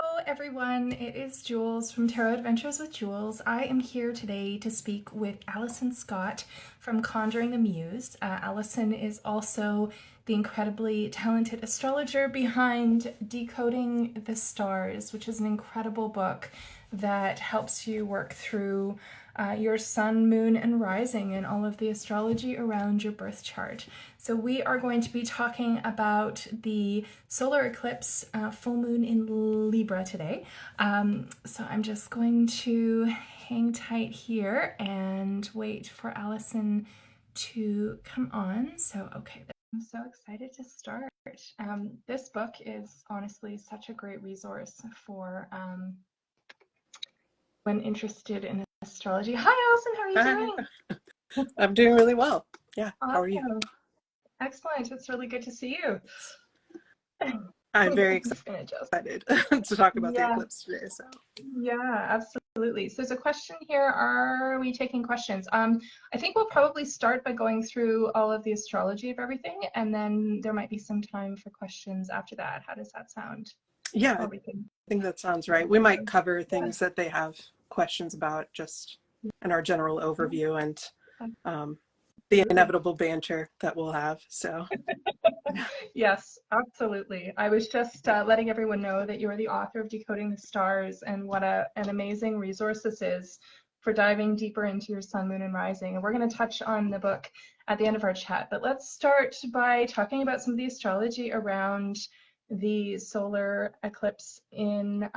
Hello everyone, it is Jules from Tarot Adventures with Jules. I am here today to speak with Allison Scott from Conjuring the Muse. Allison is also the incredibly talented astrologer behind Decoding the Stars, which is an incredible book that helps you work through your sun, moon, and rising and all of the astrology around your birth chart. So we are going to be talking about the solar eclipse full moon in Libra today. So I'm just going to hang tight here and wait for Allison to come on. So, okay, I'm so excited to start. This book is honestly such a great resource for when interested in astrology. Hi, Allison, how are you doing? I'm doing really well. Yeah, how are you? Awesome. Excellent. It's really good to see you. I'm very I'm just gonna adjust. excited to talk about the Yeah, eclipse today. So, yeah, absolutely. So there's a question here. Are we taking questions? I think we'll probably start by going through all of the astrology of everything, and then there might be some time for questions after that. How does that sound? yeah, I Or we can, think that sounds right. We might cover yeah, things that they have questions about just in our general overview and the absolutely. inevitable banter that we'll have. So, Yes, absolutely. I was just letting everyone know that you are the author of Decoding the Stars and what an amazing resource this is for diving deeper into your sun, moon, and rising. And we're going to touch on the book at the end of our chat. But let's start by talking about some of the astrology around the solar eclipse in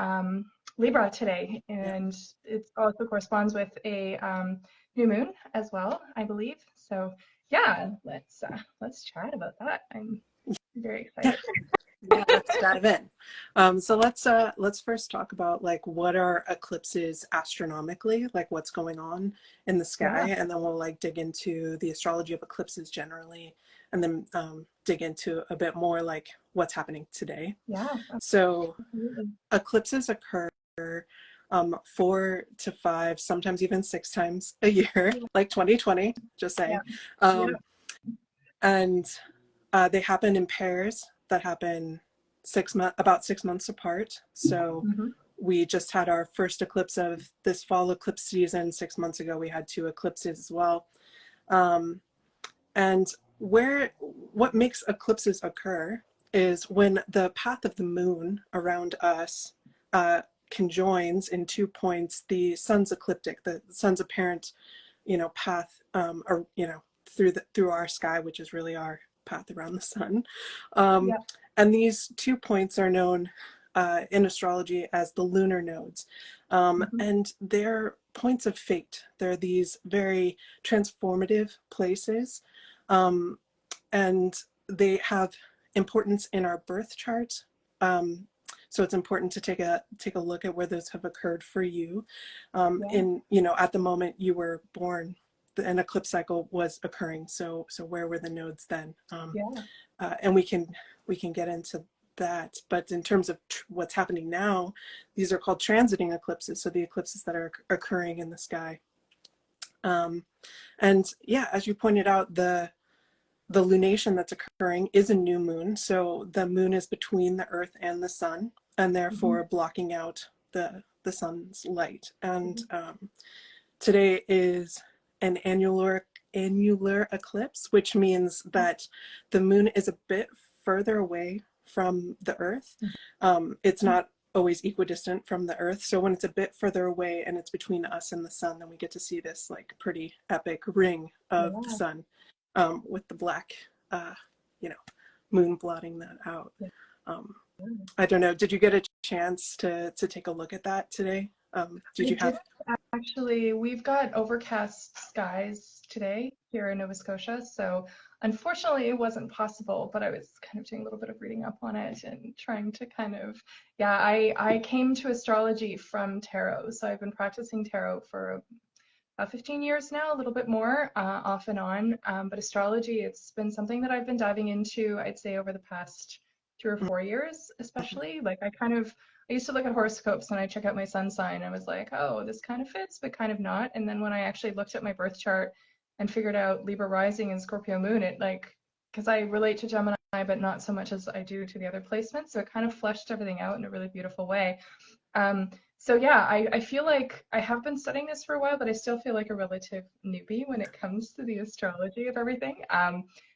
Libra today. yeah. And it also corresponds with a new moon as well, I believe. So yeah, let's chat about that. I'm very excited. Yeah, let's dive in. So let's first talk about like what are eclipses astronomically, like what's going on in the Yeah, sky, and then we'll like dig into the astrology of eclipses generally, and then dig into a bit more like what's happening today. yeah, So absolutely. eclipses occur 4 to 5, sometimes even 6 times a year, Yeah, like 2020, just yeah, saying. yeah. Um, and they happen in pairs that happen about 6 months apart. So Hmm. we just had our first eclipse of this fall eclipse season. 6 months ago, we had 2 eclipses as well. Um, and what makes eclipses occur is when the path of the moon around us conjoins in 2 points the sun's ecliptic, the sun's apparent, path, or through our sky, which is really our path around the sun. Um, Yeah. and these 2 points are known in astrology as the lunar nodes. Hmm. And they're points of fate. They're these very transformative places. Um, and they have importance in our birth chart. So it's important to take a look at where those have occurred for you. Yeah. At the moment you were born, an eclipse cycle was occurring. So where were the nodes then? Yeah. And we can get into that. But in terms of what's happening now, these are called transiting eclipses. So the eclipses that are occurring in the sky. Um, and yeah, as you pointed out, the lunation that's occurring is a new moon. So the moon is between the earth and the sun, and Hmm. therefore blocking out the sun's light. And Hmm. today is an annular eclipse, which means that the moon is a bit further away from the earth. It's not always equidistant from the earth. So when it's a bit further away and it's between us and the sun, then we get to see this like pretty epic ring of the Yeah. sun, with the black, uh, you know, moon blotting that out. Yeah. Um, I don't know. Did you get a chance to take a look at that today? Did I you did have? actually. We've got overcast skies today here in Nova Scotia, so unfortunately it wasn't possible, but I was kind of doing a little bit of reading up on it and trying to kind of, yeah, I came to astrology from tarot. So I've been practicing tarot for about 15 years now, a little bit more, off and on. But astrology, it's been something that I've been diving into, I'd say, over the past 3 or 4 years, especially. Like I used to look at horoscopes when I check out my sun sign. I was like, oh, this kind of fits, but kind of not. And then when I actually looked at my birth chart and figured out Libra rising and Scorpio moon, it like, because I relate to Gemini but not so much as I do to the other placements. So it kind of fleshed everything out in a really beautiful way. So yeah, I feel like I have been studying this for a while, but I still feel like a relative newbie when it comes to the astrology of everything.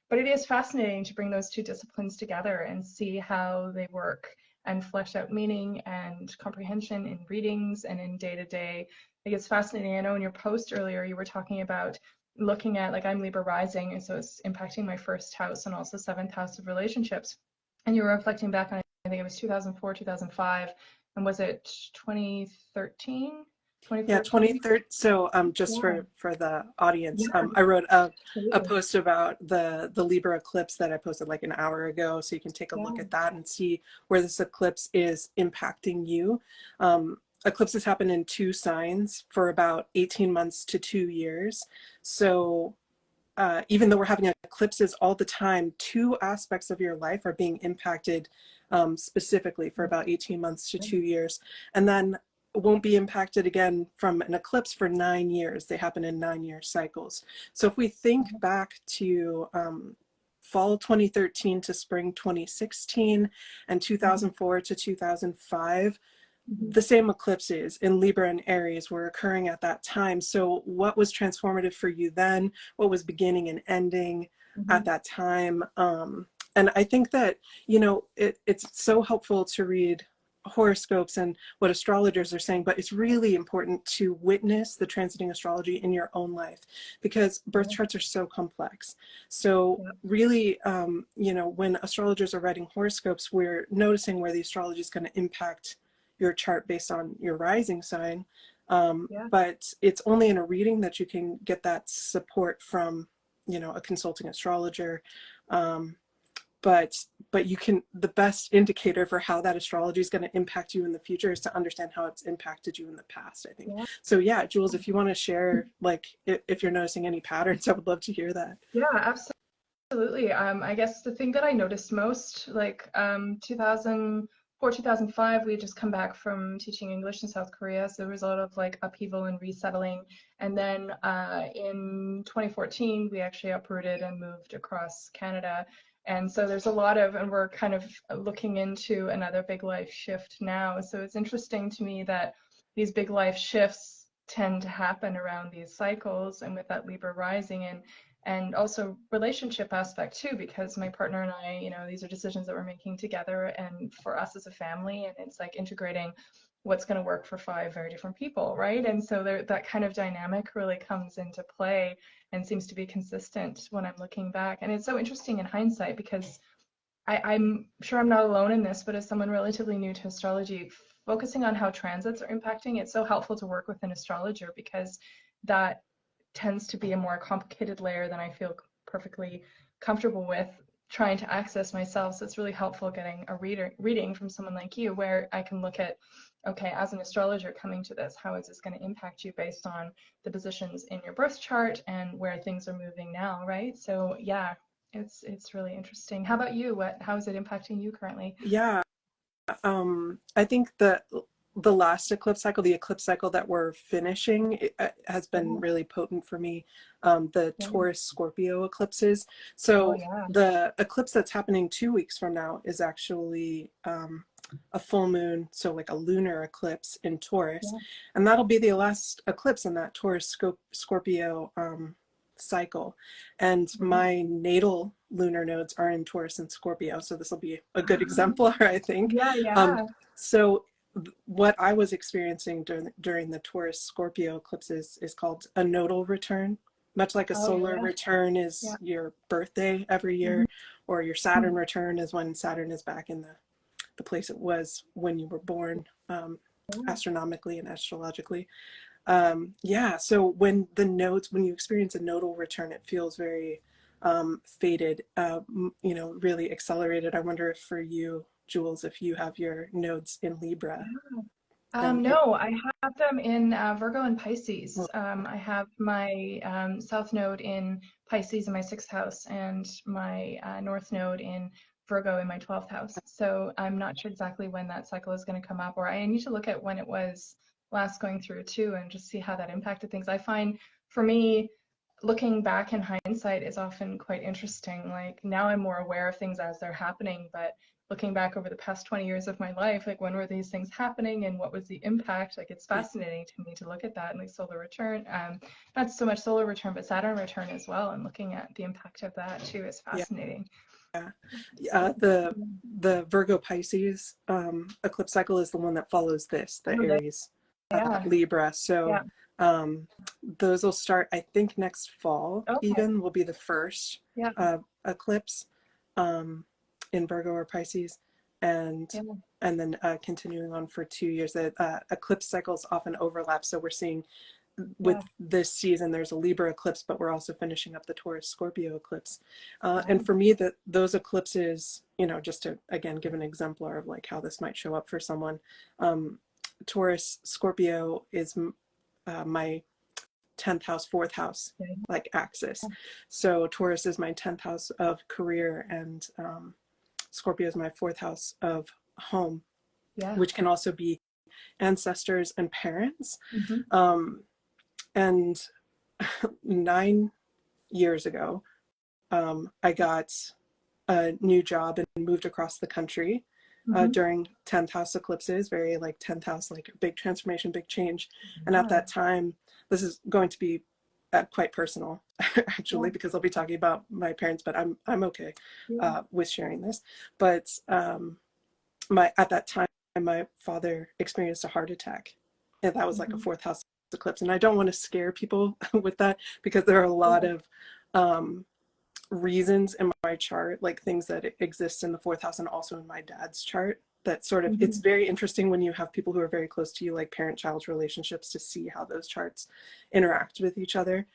But it is fascinating to bring those two disciplines together and see how they work and flesh out meaning and comprehension in readings and in day to day. I think it's fascinating. I know in your post earlier you were talking about looking at, like, I'm Libra rising, and so it's impacting my first house and also seventh house of relationships. And you were reflecting back on, I think it was 2004, 2005, and was it 2013, Yeah, 2014? 23rd. So just Yeah, for the audience, yeah, I wrote a absolutely. post about the Libra eclipse that I posted like an hour ago. So you can take a look Yeah, at that and see where this eclipse is impacting you. Eclipses happen in two signs for about 18 months to 2 years. So even though we're having eclipses all the time, two aspects of your life are being impacted specifically for about 18 months to 2 years. And then won't be impacted again from an eclipse for 9 years. They happen in 9-year cycles. So if we think back to fall 2013 to spring 2016 and mm-hmm. 2004 to 2005, Mm-hmm. the same eclipses in Libra and Aries were occurring at that time. So what was transformative for you then? What was beginning and ending Mm-hmm. at that time? And I think that, you know, it's so helpful to read horoscopes and what astrologers are saying, but it's really important to witness the transiting astrology in your own life, because birth Yeah, charts are so complex. So yeah, really, you know, when astrologers are writing horoscopes, we're noticing where the astrology is going to impact your chart based on your rising sign. yeah, But it's only in a reading that you can get that support from, you know, a consulting astrologer. Um, but you can, the best indicator for how that astrology is going to impact you in the future is to understand how it's impacted you in the past, I think. yeah. So yeah, Jules, if you want to share, like, if you're noticing any patterns, I would love to hear that. Yeah, absolutely. I guess the thing that I noticed most, like 2004, 2005, we had just come back from teaching English in South Korea, so there was a lot of like upheaval and resettling. And then in 2014, we actually uprooted and moved across Canada. And so there's a lot of, and we're kind of looking into another big life shift now. So it's interesting to me that these big life shifts tend to happen around these cycles and with that Libra rising. And also relationship aspect too, because my partner and I, you know, these are decisions that we're making together and for us as a family, and it's like integrating what's going to work for five very different people, right? And so there, that kind of dynamic really comes into play and seems to be consistent when I'm looking back. And it's so interesting in hindsight because I'm sure I'm not alone in this, but as someone relatively new to astrology, focusing on how transits are impacting, it's so helpful to work with an astrologer because that tends to be a more complicated layer than I feel perfectly comfortable with trying to access myself. So it's really helpful getting a reading from someone like you where I can look at, okay, as an astrologer coming to this, how is this going to impact you based on the positions in your birth chart and where things are moving now, right? So yeah, it's really interesting. How about you? How is it impacting you currently? Yeah, I think the last eclipse cycle, the eclipse cycle that we're finishing, has been Yeah, really potent for me. The yeah. Taurus Scorpio eclipses. Oh So yeah. the eclipse that's happening 2 weeks from now is actually a full moon, so like a lunar eclipse in Taurus, Yeah. and that'll be the last eclipse in that Taurus Scorpio cycle. And Mhm. my natal lunar nodes are in Taurus and Scorpio, so this will be a good exemplar, I think. Yeah, Um, yeah. so what I was experiencing during the Taurus Scorpio eclipses is called a nodal return. Much like a Oh solar yeah. return Yeah. is your birthday every year, or your Saturn Mhm. return is when Saturn is back in the place it was when you were born, Yeah. astronomically and astrologically. Yeah, so when you experience a nodal return, it feels very faded, you know, really accelerated. I wonder if for you, Jules, if you have your nodes in Libra and No, I have them in Virgo and Pisces. well, I have my South Node in Pisces in my sixth house and my North Node in Virgo in my 12th house. So I'm not sure exactly when that cycle is going to come up, or I need to look at when it was last going through too and just see how that impacted things. I find for me, looking back in hindsight is often quite interesting. Like now I'm more aware of things as they're happening, but looking back over the past 20 years of my life, like when were these things happening and what was the impact? Like it's Yeah. fascinating to me to look at that and like solar return, not so much solar return, but Saturn return as well, and looking at the impact of that too is Yeah. fascinating. The Virgo Pisces eclipse cycle is the one that follows this, the Aries Yeah, Libra. So yeah. those will start, I think, next fall. Okay. Even will be the first Yeah, eclipse in Virgo or Pisces, and yeah, then continuing on for 2 years. The eclipse cycles often overlap, so we're seeing with yeah. this season there's a Libra eclipse, but we're also finishing up the Taurus Scorpio eclipse. Wow. And for me, those eclipses, just to again give an exemplar of like how this might show up for someone, Taurus Scorpio is my 10th house, fourth house, Yeah, like axis. So Taurus is my 10th house of career, and Scorpio is my fourth house of home, yeah. which can also be ancestors and parents. Mm-hmm. And 9 years ago, I got a new job and moved across the country Mm-hmm. during 10th house eclipses, very like 10th house, like big transformation, big change. And Yeah. at that time, this is going to be quite personal, actually, Yeah. because I'll be talking about my parents, but I'm okay Yeah. with sharing this. But at that time, my father experienced a heart attack, and that was like a Mm-hmm. fourth house eclipse. And I don't want to scare people with that, because there are a lot Yeah. of reasons in my chart, like things that exist in the fourth house and also in my dad's chart, that sort of, it's Mm-hmm. very interesting when you have people who are very close to you, like parent-child relationships, to see how those charts interact with each other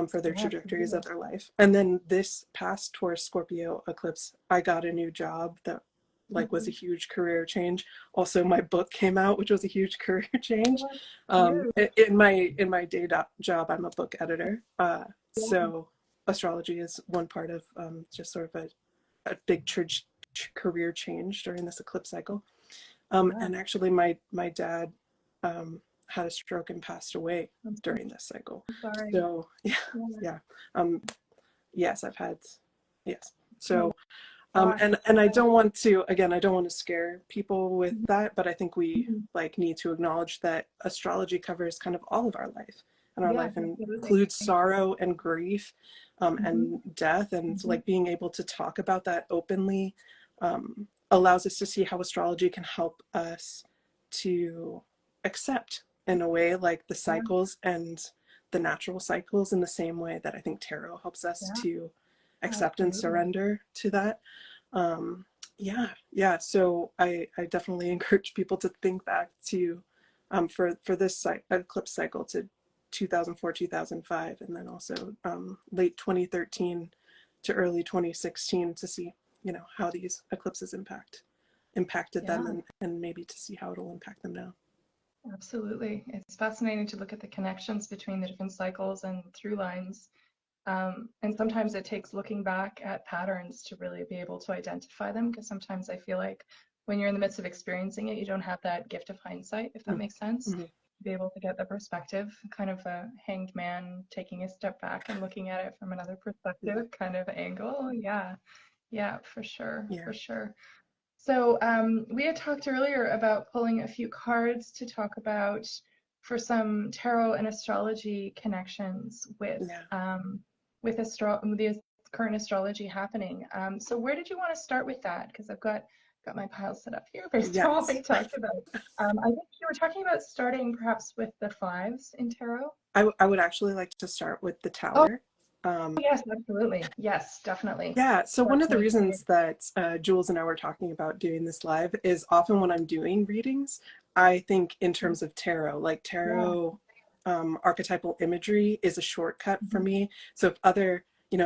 for their Yeah, trajectories absolutely. of their life. And then this past Taurus Scorpio eclipse, I got a new job that like was a Mm-hmm. huge career change. Also, my book came out, which was a huge career change. Yeah. In my day job, I'm a book editor. Yeah. So astrology is one part of just sort of a big career change during this eclipse cycle. Yeah. And actually, my dad had a stroke and passed away I'm during this cycle. sorry. So yeah, Yeah. yeah. Yes, I've had, yes. Oh, So gosh. and I Yeah. don't want to, again, I don't want to scare people with that, but I think we Mm-hmm. like need to acknowledge that astrology covers kind of all of our life, and our Yeah, life absolutely. includes sorrow and grief, Mm-hmm. and death, and Mm-hmm. like being able to talk about that openly allows us to see how astrology can help us to accept, in a way, like the Yeah. cycles and the natural cycles, in the same way that I think tarot helps us Yeah. to accept and Absolutely. surrender to that. um, yeah. So I definitely encourage people to think back to for this eclipse cycle to 2004, 2005, and then also late 2013 to early 2016, to see how these eclipses impacted them, Yeah. and maybe to see how it'll impact them now. Absolutely. It's fascinating to look at the connections between the different cycles and through lines. And sometimes it takes looking back at patterns to really be able to identify them, because sometimes I feel like when you're in the midst of experiencing it, you don't have that gift of hindsight, if that makes sense. Mm-hmm. Be able to get the perspective, kind of a hanged man taking a step back and looking at it from another Yeah, perspective kind of angle. Yeah, yeah, for sure, yeah, for sure. So we had talked earlier about pulling a few cards to talk about for some tarot and astrology connections yeah. with the current astrology happening. So where did you want to start with that? Because I've got my pile set up here based on what Yes. we talked about. I think you were talking about starting perhaps with the fives in tarot. I would actually like to start with the Oh, Tower. Um, yes, absolutely. Yes, definitely. Yeah, so one That of the makes sense. reasons that Jules and I were talking about doing this live is often when I'm doing readings, I think in terms of tarot, like Yeah. tarot archetypal imagery is a shortcut for Mhm. me. So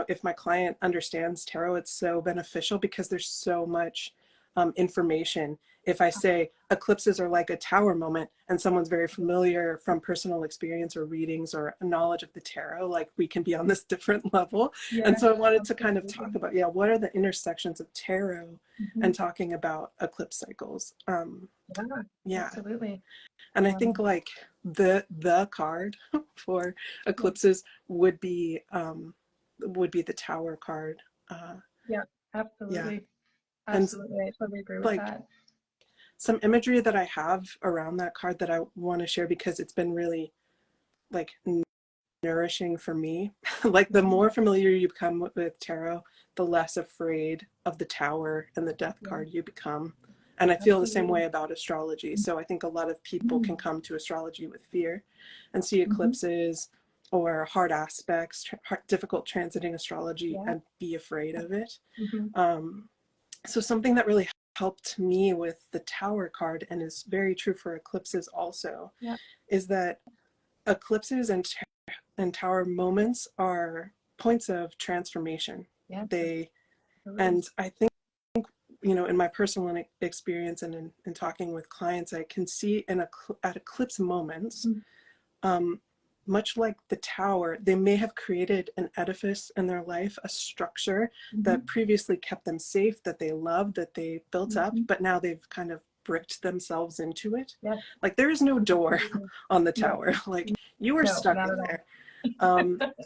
if my client understands tarot, it's so beneficial because there's so much information if I say eclipses are like a tower moment and someone's very familiar from personal experience or readings or knowledge of the tarot, like we can be on this different level. And Yeah, so I wanted to kind of talk absolutely. about, yeah, what are the intersections of tarot Mhm. and talking about eclipse cycles. Yeah, Yeah. absolutely. And I think Um, like the card for yeah, eclipses would be the tower card. Uh, yeah, yeah. absolutely. And Absolutely. I totally agree with like that. some imagery that I have around that card that I want to share because it's been really like nourishing for me. Like the Yeah, more familiar you become with tarot, the less afraid of the tower and the death yeah, card you become. And I feel the same absolutely. way about astrology. So I think a lot of people Mhm. can come to astrology with fear and see Mhm. eclipses or hard aspects, difficult transiting astrology Yeah. and be afraid of it. Mhm. Um, so something that really helped me with the tower card and is very true for eclipses also Yeah. is that eclipses and tower moments are points of transformation. Yeah, They, absolutely. and I think, you know, in my personal experience and in talking with clients, I can see at eclipse moments, Mhm. um, much like the tower, they may have created an edifice in their life, a structure that Mhm. previously kept them safe, that they loved, that they built up, Mhm. but now they've kind of bricked themselves into it. Yeah, Like there is no door absolutely. on the No, tower. Like you are no, stuck not in at all. there.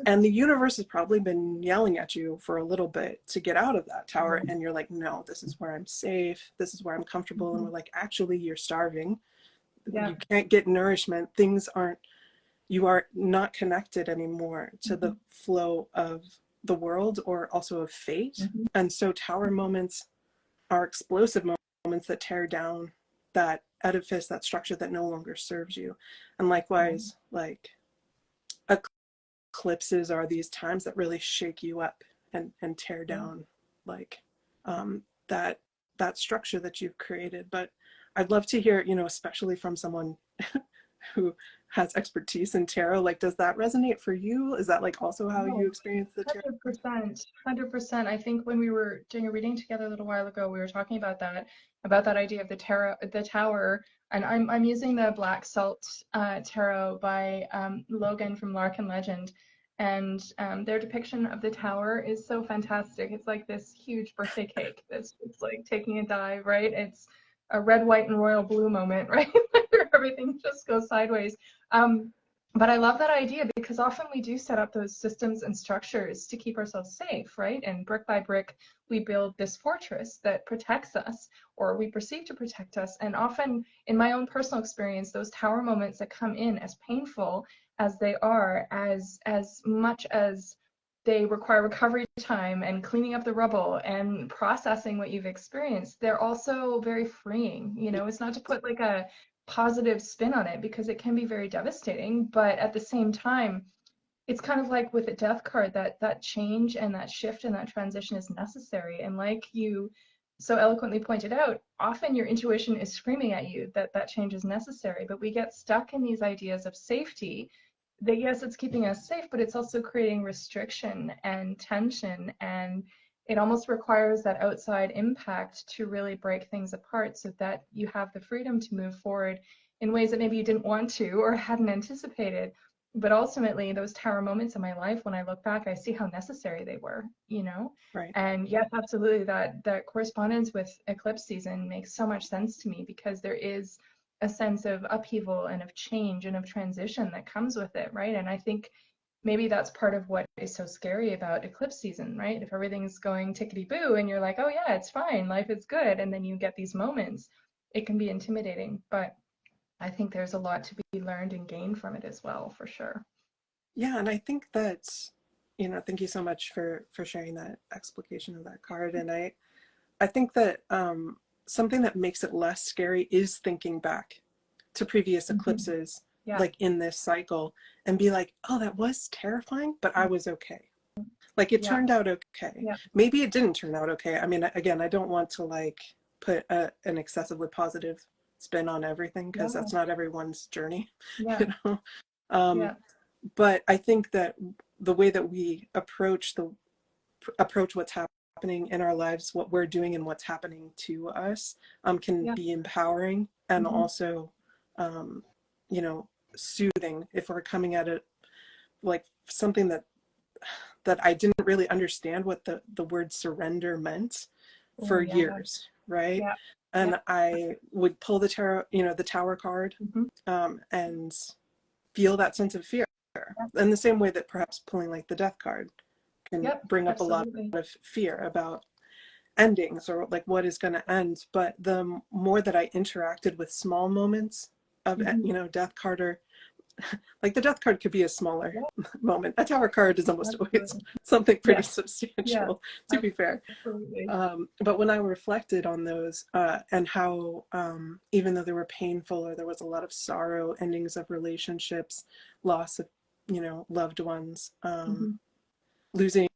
And the universe has probably been yelling at you for a little bit to get out of that tower. Mhm. And you're like, no, this is where I'm safe. This is where I'm comfortable. And we're Mhm. like, actually, you're starving. Yeah. You can't get nourishment. Things aren't, you are not connected anymore to the Mhm. flow of the world or also of fate. Mhm. And so tower moments are explosive moments that tear down that edifice, that structure that no longer serves you. And Yeah. likewise, like eclipses are these times that really shake you up and tear Yeah. down like that that structure that you've created. But I'd love to hear, you know, especially from someone who has expertise in tarot, like does that resonate for you? Is that like also how you No, experience the tarot? 100%. 100%. I think when we were doing a reading together a little while ago, we were talking about that idea of the tower, and I'm using the Black Salt tarot by Logan from Larkin Legend, and their depiction of the tower is so fantastic. It's like this huge birthday cake that's it's like taking a dive, right? It's a red, white, and royal blue moment, right? Where everything just goes sideways. Um, but I love that idea because often we do set up those systems and structures to keep ourselves safe, right? And brick by brick, we build this fortress that protects us or we perceive to protect us. And often, in my own personal experience, those tower moments that come in as painful as they are, as much as they require recovery time and cleaning up the rubble and processing what you've experienced, they're also very freeing. You know, it's not to put like a positive spin on it because it can be very devastating, but at the same time it's kind of like with a death card that change and that shift and that transition is necessary, and like you so eloquently pointed out, often your intuition is screaming at you that that change is necessary, but we get stuck in these ideas of safety that yes, it's keeping us safe, but it's also creating restriction and tension, and it almost requires that outside impact to really break things apart so that you have the freedom to move forward in ways that maybe you didn't want to or hadn't anticipated. But ultimately, those tower moments in my life, when I look back, I see how necessary they were, you know? Right. And yes, absolutely, that correspondence with eclipse season makes so much sense to me because there is a sense of upheaval and of change and of transition that comes with it, right? And I think maybe that's part of what is so scary about eclipse season, right? If everything's going tickety boo and you're like, oh yeah, it's fine, life is good, and then you get these moments, it can be intimidating. But I think there's a lot to be learned and gained from it as well, for sure. Yeah, and I think that, you know, thank you so much for sharing that explication of that card. And I think that something that makes it less scary is thinking back to previous Mm-hmm. eclipses, Yeah. like in this cycle, and be like, oh, that was terrifying, but I was okay. Like it Yeah. turned out okay. Yeah. Maybe it didn't turn out okay. I mean, again, I don't want to like put an excessively positive spin on everything because No. that's not everyone's journey, Yeah. you know. Um, Yeah. but I think that the way that we approach what's happening in our lives, what we're doing and what's happening to us, can Yeah. be empowering and Mm-hmm. also, you know, soothing if we're coming at it like something that I didn't really understand what the word surrender meant Oh, for yeah. years, right? Yeah. Yeah. And I would pull the tarot, the tower card, Mm-hmm. and feel that sense of fear. Yeah. In the same way that perhaps pulling like the death card can Yep. bring up a lot Absolutely. of fear about endings or like what is going to end. But the more that I interacted with small moments of, Mm-hmm. death card, or like the death card could be a smaller Yeah. moment. A tower card is almost always Absolutely. something pretty Yes. Yeah. substantial, to be fair. Absolutely. But when I reflected on those, and how, even though they were painful or there was a lot of sorrow, endings of relationships, loss of, loved ones, Mm-hmm. losing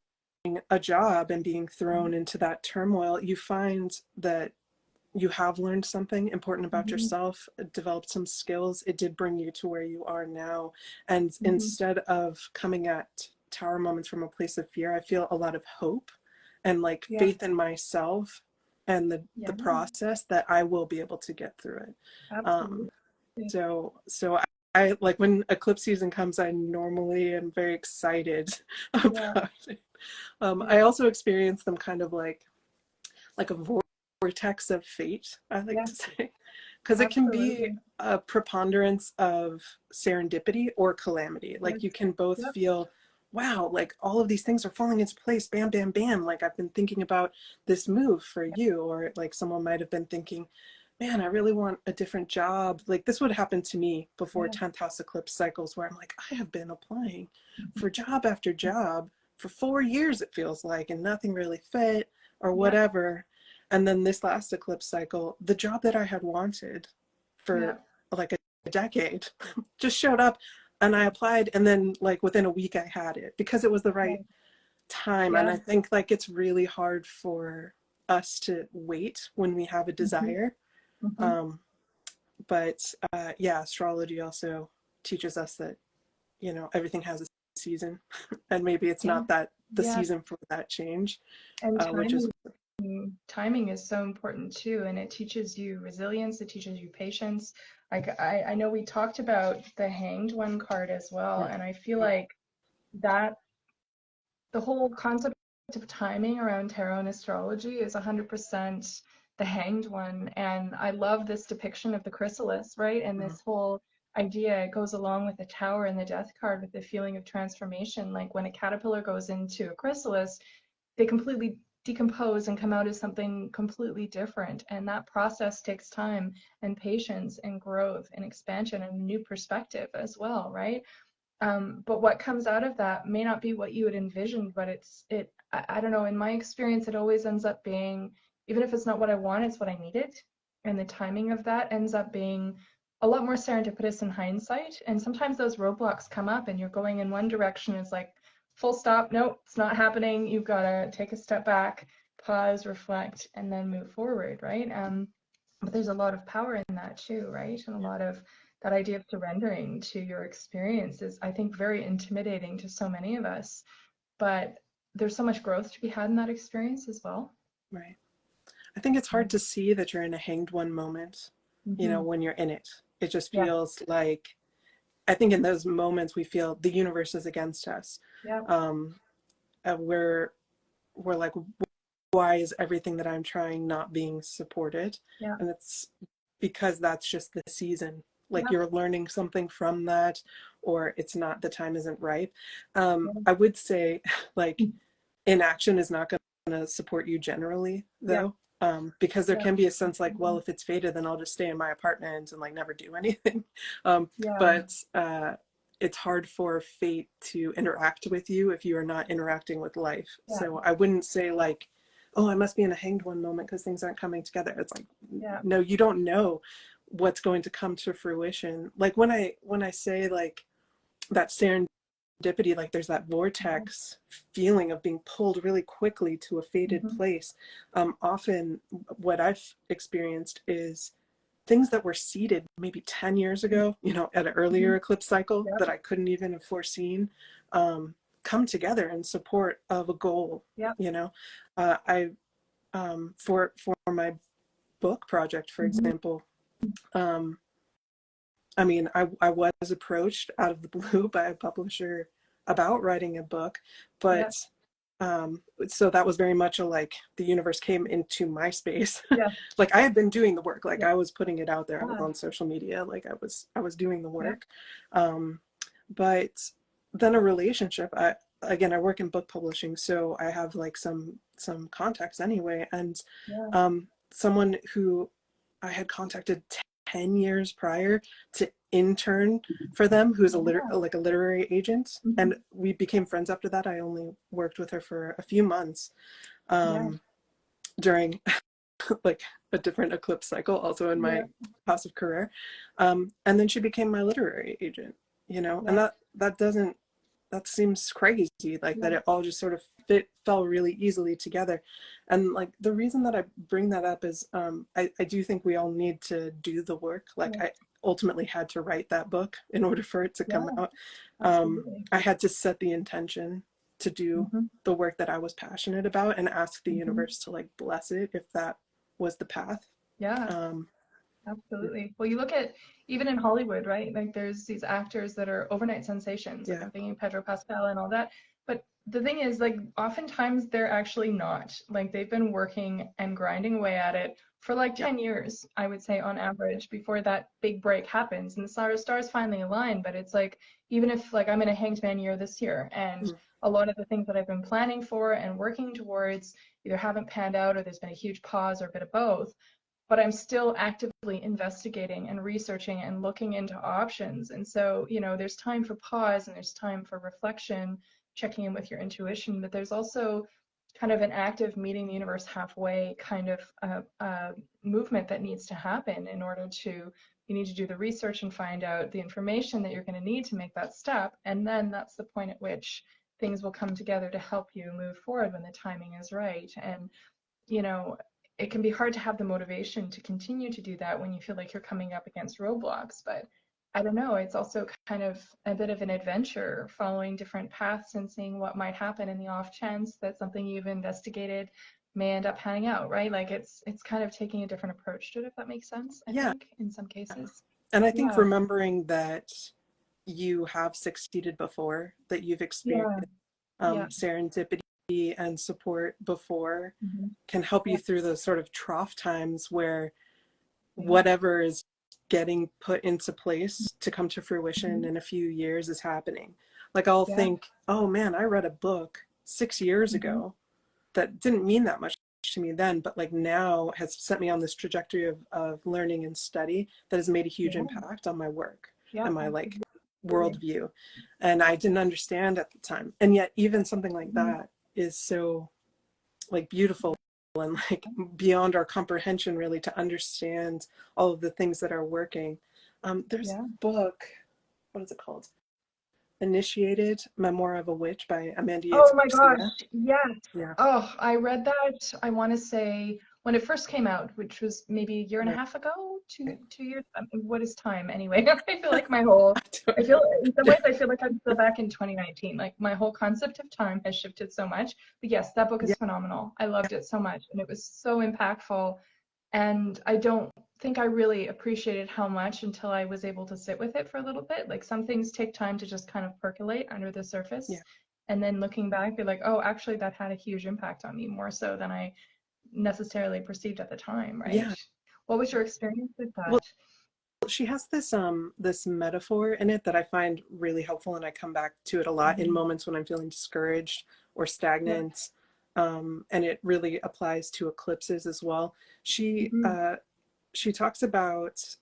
a job and being Mm-hmm. thrown into that turmoil, you find that you have learned something important about Mm-hmm. yourself, developed some skills. It did bring you to where you are now. And Mm-hmm. instead of coming at tower moments from a place of fear, I feel a lot of hope and like Yeah. faith in myself and the Yeah. process that I will be able to get through it. Absolutely. Um, so I like when eclipse season comes, I normally am very excited Yeah. about it. Yeah. I also experience them kind of like a vortex of fate, I like Yeah. to say, because it can be Absolutely. a preponderance of serendipity or calamity. Yes. Like you can both Yep. feel, wow, like all of these things are falling into place, bam, bam, bam. Like I've been thinking about this move for you, or like someone might have been thinking, man, I really want a different job. Like this would happen to me before Yeah. 10th house eclipse cycles, where I'm like, I have been applying Mhm. for job after job for 4 years, it feels like, and nothing really fit or Yeah. whatever. And then this last eclipse cycle, the job that I had wanted Yeah. for like a decade just showed up, and I applied, and then like within a week I had it because it was the right Right. time. And Yeah. I think like it's really hard for us to wait when we have a Mm-hmm. desire. Mm-hmm. Um, but yeah, astrology also teaches us that, everything has a season, and maybe it's Yeah. not that the Yeah. season for that change, And which is timing is so important too, and it teaches you resilience, it teaches you patience. Like I know we talked about the Hanged One card as well, and I feel like that the whole concept of timing around tarot and astrology is 100% the Hanged One. And I love this depiction of the chrysalis, right? And this whole idea, it goes along with the tower and the death card with the feeling of transformation. Like when a caterpillar goes into a chrysalis, they completely decompose and come out as something completely different. And that process takes time and patience and growth and expansion and a new perspective as well, right? But what comes out of that may not be what you had envisioned, but I don't know, in my experience, it always ends up being, even if it's not what I want, it's what I needed. And the timing of that ends up being a lot more serendipitous in hindsight. And sometimes those roadblocks come up and you're going in one direction, it's like, full stop, nope, it's not happening. You've got to take a step back, pause, reflect, and then move forward, right? But there's a lot of power in that too, right? And a lot of that idea of surrendering to your experience is, I think, very intimidating to so many of us. But there's so much growth to be had in that experience as well. right. I think it's hard to see that you're in a hanged one moment, Mm-hmm. when you're in it. It just Yeah, feels like, I think in those moments we feel the universe is against us. yeah, Um, we're like, why is everything that I'm trying not being supported? yeah, And it's because that's just the season. Like yeah, you're learning something from that, or it's not, the time isn't ripe. yeah, I would say like inaction is not going to support you generally yeah, though. Because there yeah, can be a sense like, well, if it's fated, then I'll just stay in my apartment and like never do anything. Um, yeah, but it's hard for fate to interact with you if you are not interacting with life. yeah, So I wouldn't say like, oh, I must be in a hanged one moment because things aren't coming together. It's like, yeah, no, you don't know what's going to come to fruition. Like when I say like that serendipity, like there's that vortex feeling of being pulled really quickly to a fated mm-hmm. place. Often what I've experienced is things that were seeded maybe 10 years ago, at an Mm-hmm. earlier eclipse cycle Yep, that I couldn't even have foreseen. come together in support of a goal. Yeah. You know, I for my book project, for Mm-hmm. example, I mean, I was approached out of the blue by a publisher about writing a book, but Yeah. so that was very much a like the universe came into my space. Yeah. Like I had been doing the work, like Yeah. I was putting it out there, I was Yeah. on social media, like I was doing the Yeah. work. But then a relationship, I work in book publishing, so I have like some contacts anyway, and Yeah. someone who I had contacted 10 years prior to intern for them, who's Yeah. like a literary agent, Mm-hmm. and we became friends after that. I only worked with her for a few months Yeah. during like a different eclipse cycle, also in my Yeah. passive career, and then she became my literary agent. You know, and Yeah. that seems crazy, like Yeah. that it all just sort of fell really easily together. And like the reason that I bring that up is I do think we all need to do the work. Like Yeah. I ultimately had to write that book in order for it to come Yeah. out. Absolutely. I had to set the intention to do Mm-hmm. the work that I was passionate about and ask the Mm-hmm. universe to like bless it if that was the path. Yeah. um Absolutely. Well, you look at even in Hollywood, right? Like there's these actors that are overnight sensations. Like yeah I'm thinking Pedro Pascal and all that. But the thing is, like oftentimes they're actually not. Like they've been working and grinding away at it for like yeah 10 years, I would say on average, before that big break happens and the stars finally align. But it's like even if like I'm in a Hanged Man year this year and mm, a lot of the things that I've been planning for and working towards either haven't panned out or there's been a huge pause or a bit of both, but I'm still actively investigating and researching and looking into options. And so, there's time for pause and there's time for reflection, checking in with your intuition, but there's also kind of an active meeting the universe halfway kind of movement that needs to happen in order to, you need to do the research and find out the information that you're going to need to make that step. And then that's the point at which things will come together to help you move forward when the timing is right. And you know, it can be hard to have the motivation to continue to do that when you feel like you're coming up against roadblocks. But I don't know, it's also kind of a bit of an adventure following different paths and seeing what might happen in the off chance that something you've investigated may end up panning out, right? Like it's kind of taking a different approach to it, if that makes sense, I yeah think, in some cases. and I think Yeah, remembering that you have succeeded before, that you've experienced yeah, yeah. serendipity and support before, Hmm. can help Yeah, you through those sort of trough times where yeah. whatever is getting put into place to come to fruition Hmm. in a few years is happening. Like I'll Yeah. think, oh man, I read a book 6 years Hmm. ago that didn't mean that much to me then, but like now has set me on this trajectory of learning and study that has made a huge Yeah, impact on my work yeah, and my like absolutely. worldview. And I didn't understand at the time. And yet even something like Mhm. that is so like beautiful and like beyond our comprehension, really, to understand all of the things that are working. There's Yeah. a book, what is it called? Initiated Memoir of a Witch by Amanda Yates Oh my gosh, Garcia. yes. Yeah, Oh, I read that, I want to say when it first came out, which was maybe a year and a right. half ago, 2 years. I mean, what is time anyway? I feel like my whole, I don't I know. feel in some ways I feel like I'm still back in 2019. Like my whole concept of time has shifted so much. But yes, that book is Yeah, phenomenal. I loved it so much, and it was so impactful. And I don't think I really appreciated how much until I was able to sit with it for a little bit. Like some things take time to just kind of percolate under the yeah, surface. And then looking back, you're like, oh, actually, that had a huge impact on me, more so than I necessarily perceived at the time, right? yeah. What was your experience with Well, that? she has this metaphor in it that I find really helpful, and I come back to it a lot in Hmm. moments when I'm feeling discouraged or Yeah. stagnant. And it really applies to eclipses as well. She Hmm. she talks about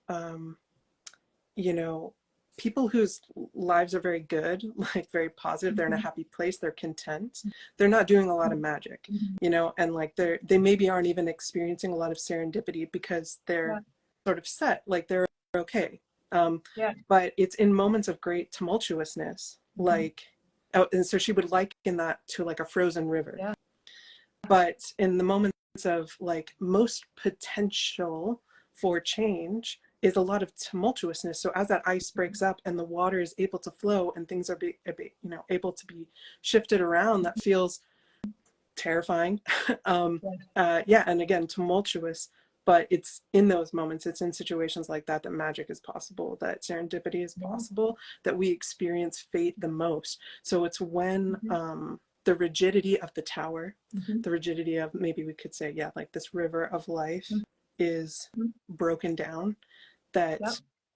you know, people whose lives are very good, like very positive, they're in a Hmm. happy place, they're content, they're not doing a lot of magic, Hmm. you know, and like they maybe aren't even experiencing a lot of serendipity because Yeah. they're sort of set, like they're okay. um Yeah. but it's in moments of great tumultuousness, Hmm. like, oh, and so she would liken that to like a frozen river. Yeah. But in the moments of like most potential for change, is a lot of tumultuousness. So as that ice breaks up and the water is able to flow and things are able to be shifted around, that feels terrifying. Yeah, and again, tumultuous. But it's in those moments, it's in situations like that, that magic is possible, that serendipity is possible, that we experience fate the most. So it's when the rigidity of the tower, the rigidity of, maybe we could say, yeah, like this river of life is broken down, that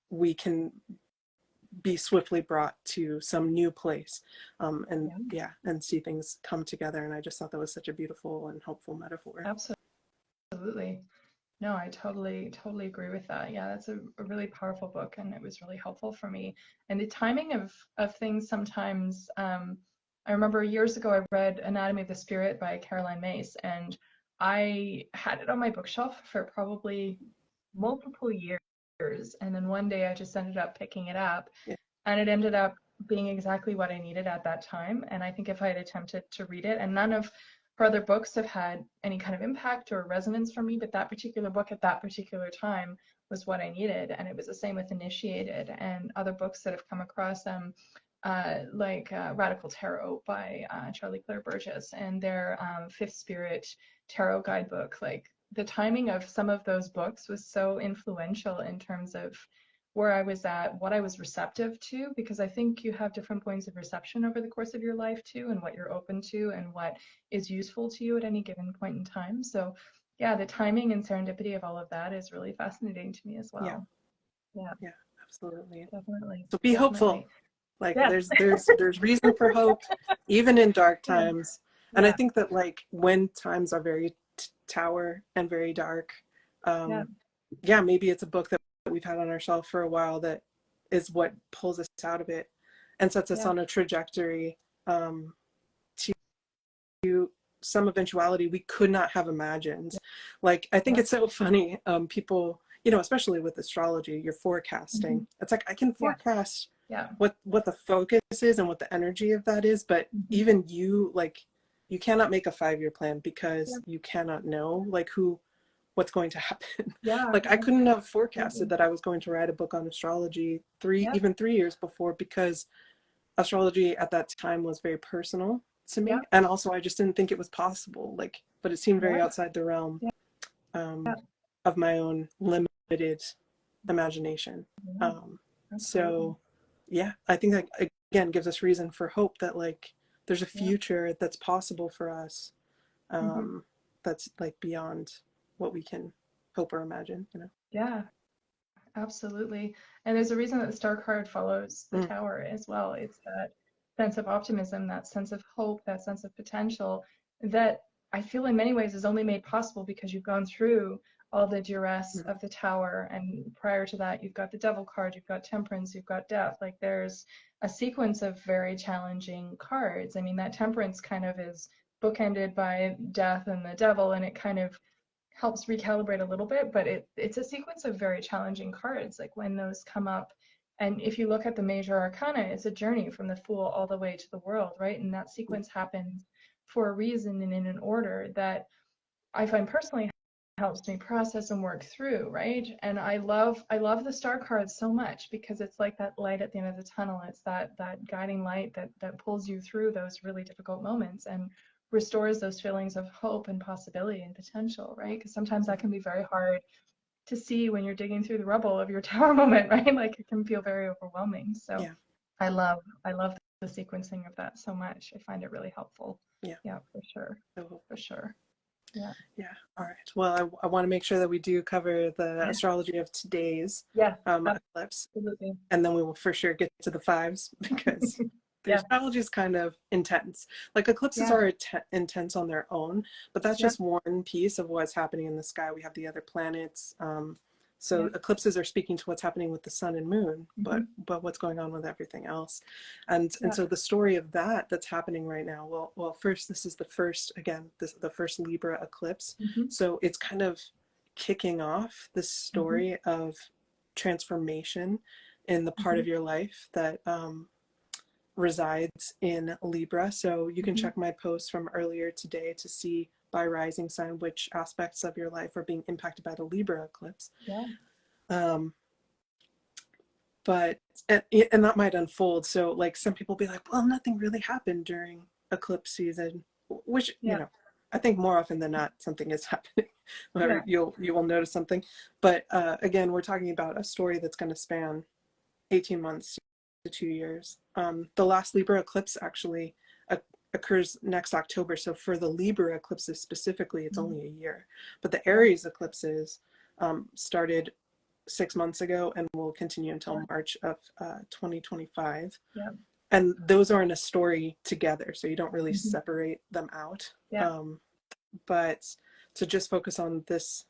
we can be swiftly brought to some new place, and see things come together. And I just thought that was such a beautiful and hopeful metaphor. Absolutely. No, I totally agree with that. Yeah, that's a really powerful book, and it was really helpful for me. And the timing of things sometimes, I remember years ago I read Anatomy of the Spirit by Caroline Myss, and I had it on my bookshelf for probably multiple years. And then one day I just ended up picking it up, Yeah. and it ended up being exactly what I needed at that time. And I think if I had attempted to read it, and none of her other books have had any kind of impact or resonance for me, but that particular book at that particular time was what I needed. And it was the same with Initiated and other books that have come across them, like Radical Tarot by Charlie Claire Burgess, and their Fifth Spirit Tarot Guidebook. Like, the timing of some of those books was so influential in terms of where I was at, what I was receptive to, because I think you have different points of reception over the course of your life too, and what you're open to and what is useful to you at any given point in time. So yeah, the timing and serendipity of all of that is really fascinating to me as well. Yeah, absolutely. Definitely. So be hopeful. Like, there's reason for hope, even in dark times. And I think that, like, when times are very tower and very dark, maybe it's a book that we've had on our shelf for a while that is what pulls us out of it and sets us on a trajectory to some eventuality we could not have imagined. Like, I think it's so funny, people, especially with astrology, you're forecasting. It's like, I can forecast what the focus is and what the energy of that is, but even you, like, you cannot make a 5-year plan because you cannot know, like, what's going to happen. Like, I couldn't have forecasted that I was going to write a book on astrology even 3 years before, because astrology at that time was very personal to me, and also I just didn't think it was possible, like, but it seemed very outside the realm of my own limited imagination. So yeah, I think that, again, gives us reason for hope that, like, there's a future that's possible for us, that's, like, beyond what we can hope or imagine. Yeah, absolutely. And there's a reason that the star card follows the tower as well. It's that sense of optimism, that sense of hope, that sense of potential that I feel in many ways is only made possible because you've gone through all the duress of the tower. And prior to that, you've got the devil card, you've got temperance, you've got death. Like, there's a sequence of very challenging cards. I mean, that temperance kind of is bookended by death and the devil, and it kind of helps recalibrate a little bit, but it's a sequence of very challenging cards, like when those come up. And if you look at the major arcana, it's a journey from the Fool all the way to the World, right? And that sequence happens for a reason and in an order that I find personally helps me process and work through, right? And I love the star cards so much because it's like that light at the end of the tunnel. It's that guiding light that pulls you through those really difficult moments and restores those feelings of hope and possibility and potential, right? Because sometimes that can be very hard to see when you're digging through the rubble of your tower moment, right? Like, it can feel very overwhelming. So I love the sequencing of that so much. I find it really helpful. Yeah, for sure. For sure. Yeah. All right. Well, I want to make sure that we do cover the astrology of today's eclipse. Absolutely. And then we will for sure get to the fives, because the astrology is kind of intense. Like, eclipses are intense on their own, but that's just one piece of what's happening in the sky. We have the other planets. So eclipses are speaking to what's happening with the sun and moon, but what's going on with everything else. And so the story of that's happening right now. Well, first, this is the first Libra eclipse. So it's kind of kicking off this story of transformation in the part of your life that resides in Libra. So you can check my post from earlier today to see by rising sign which aspects of your life are being impacted by the Libra eclipse. but and that might unfold. So like some people be like, well, nothing really happened during eclipse season, which Yeah. I think more often than not something is happening. Or Yeah. you will notice something. But again, we're talking about a story that's going to span 18 months to 2 years. The last Libra eclipse actually occurs next October. So for the Libra eclipses specifically, it's only a year. But the Aries eclipses started 6 months ago and will continue until March of 2025. Yeah. And those are in a story together, so you don't really separate them out. Yeah. But to just focus on this,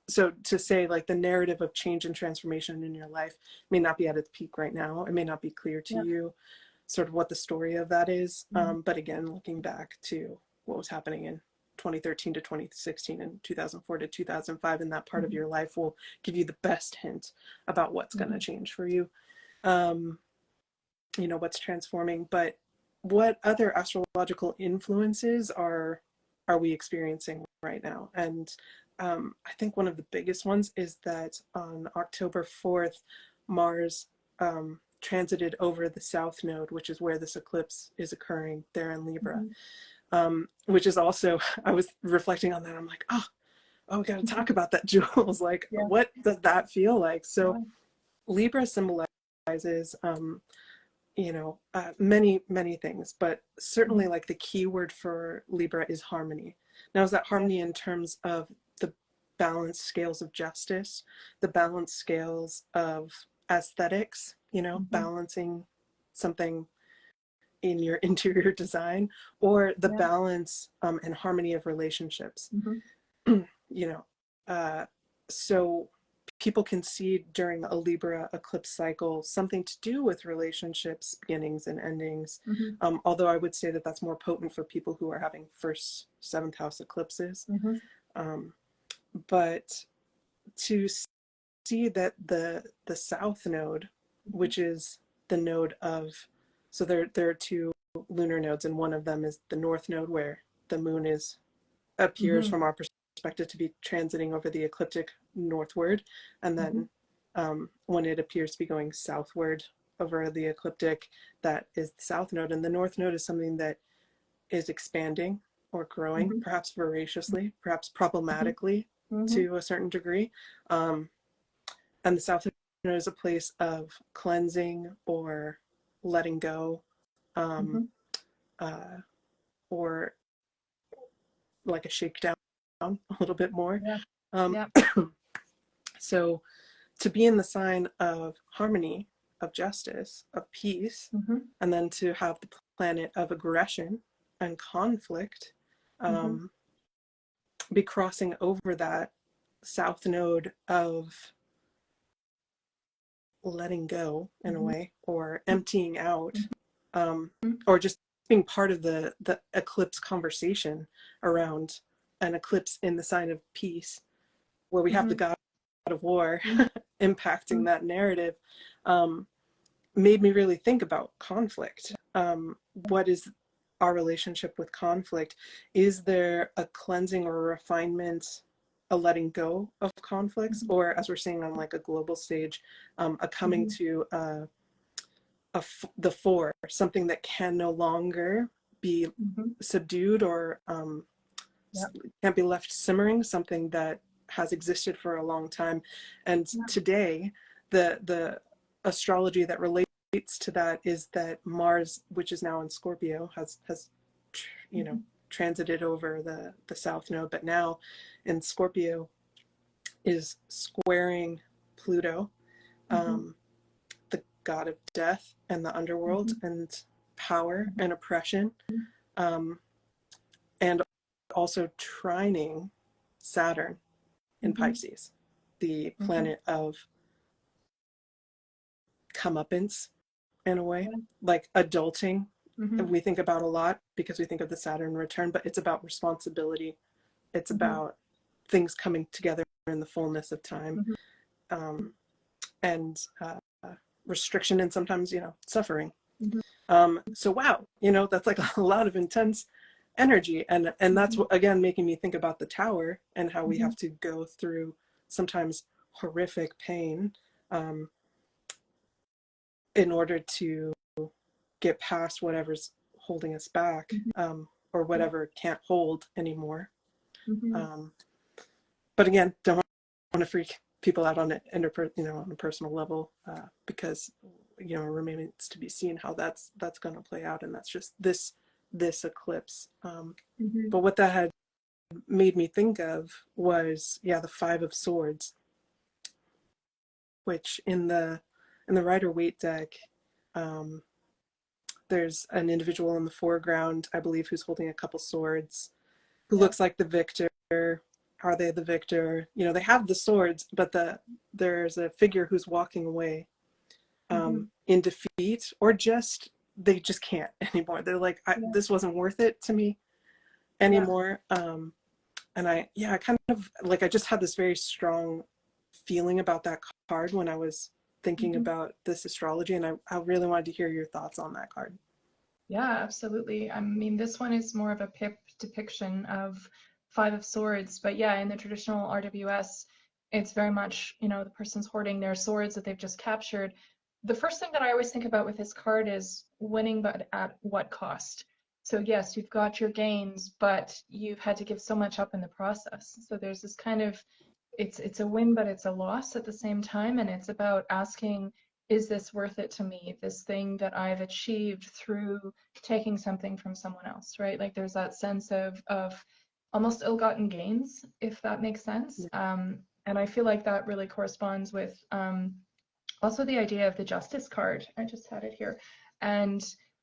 so to say like the narrative of change and transformation in your life may not be at its peak right now. It may not be clear to you sort of what the story of that is. But again, looking back to what was happening in 2013 to 2016 and 2004 to 2005 in that part of your life will give you the best hint about what's going to change for you. You know, what's transforming. But what other astrological influences are we experiencing right now? And I think one of the biggest ones is that on October 4th, Mars transited over the South Node, which is where this eclipse is occurring there in Libra. Which is also, I was reflecting on that. I'm like, oh, we got to talk about that, Jules. Like, what does that feel like? So Libra symbolizes, you know, many things, but certainly like the key word for Libra is harmony. Now, is that harmony in terms of the balanced scales of justice, the balanced scales of aesthetics, you know, balancing something in your interior design, or the balance and harmony of relationships? You know, so people can see during a Libra eclipse cycle something to do with relationships, beginnings and endings. Although I would say that that's more potent for people who are having first, seventh house eclipses. But to see that the South Node, which is the node of, so there are two lunar nodes, and one of them is the North Node, where the moon appears from our perspective to be transiting over the ecliptic northward, and then when it appears to be going southward over the ecliptic, that is the South Node. And the North Node is something that is expanding or growing, perhaps voraciously, perhaps problematically to a certain degree. And the South Node is a place of cleansing or letting go, or like a shakedown a little bit more. So to be in the sign of harmony, of justice, of peace, and then to have the planet of aggression and conflict be crossing over that South Node of letting go in a way, or emptying out, or just being part of the eclipse conversation around an eclipse in the sign of peace, where we have the god of war impacting that narrative, made me really think about conflict. What is our relationship with conflict? Is there a cleansing or a refinement, a letting go of conflicts, or, as we're seeing on like a global stage, a coming to the fore, something that can no longer be subdued, or can't be left simmering, something that has existed for a long time? And today, the astrology that relates to that is that Mars, which is now in Scorpio, has you know, transited over the South Node, but now in Scorpio is squaring Pluto, the god of death and the underworld and power and oppression, and also trining Saturn in Pisces, the planet of comeuppance in a way, like adulting. We think about a lot because we think of the Saturn return, but it's about responsibility. It's about things coming together in the fullness of time, and restriction, and sometimes, you know, suffering. So wow, you know, that's like a lot of intense energy, and that's what, again, making me think about the Tower and how we have to go through sometimes horrific pain, in order to get past whatever's holding us back, or whatever can't hold anymore. But again, don't want to freak people out on it, on a personal level, because it remains to be seen how that's going to play out, and that's just this eclipse. But what that had made me think of was, the Five of Swords, which in the Rider-Waite deck, there's an individual in the foreground, I believe, who's holding a couple swords, who looks like the victor. Are they the victor? They have the swords, but there's a figure who's walking away in defeat, or they just can't anymore. They're like, this wasn't worth it to me anymore. And I kind of like, I just had this very strong feeling about that card when I was thinking about this astrology, and I really wanted to hear your thoughts on that card. Yeah, absolutely. I mean, this one is more of a pip depiction of Five of Swords, but yeah, in the traditional RWS, it's very much, the person's hoarding their swords that they've just captured. The first thing that I always think about with this card is winning, but at what cost? So yes, you've got your gains, but you've had to give so much up in the process. So there's this kind of, it's a win, but it's a loss at the same time, and it's about asking, is this worth it to me? This thing that I've achieved through taking something from someone else, right? Like there's that sense of almost ill-gotten gains, if that makes sense. And I feel like that really corresponds with also the idea of the Justice card. I just had it here. And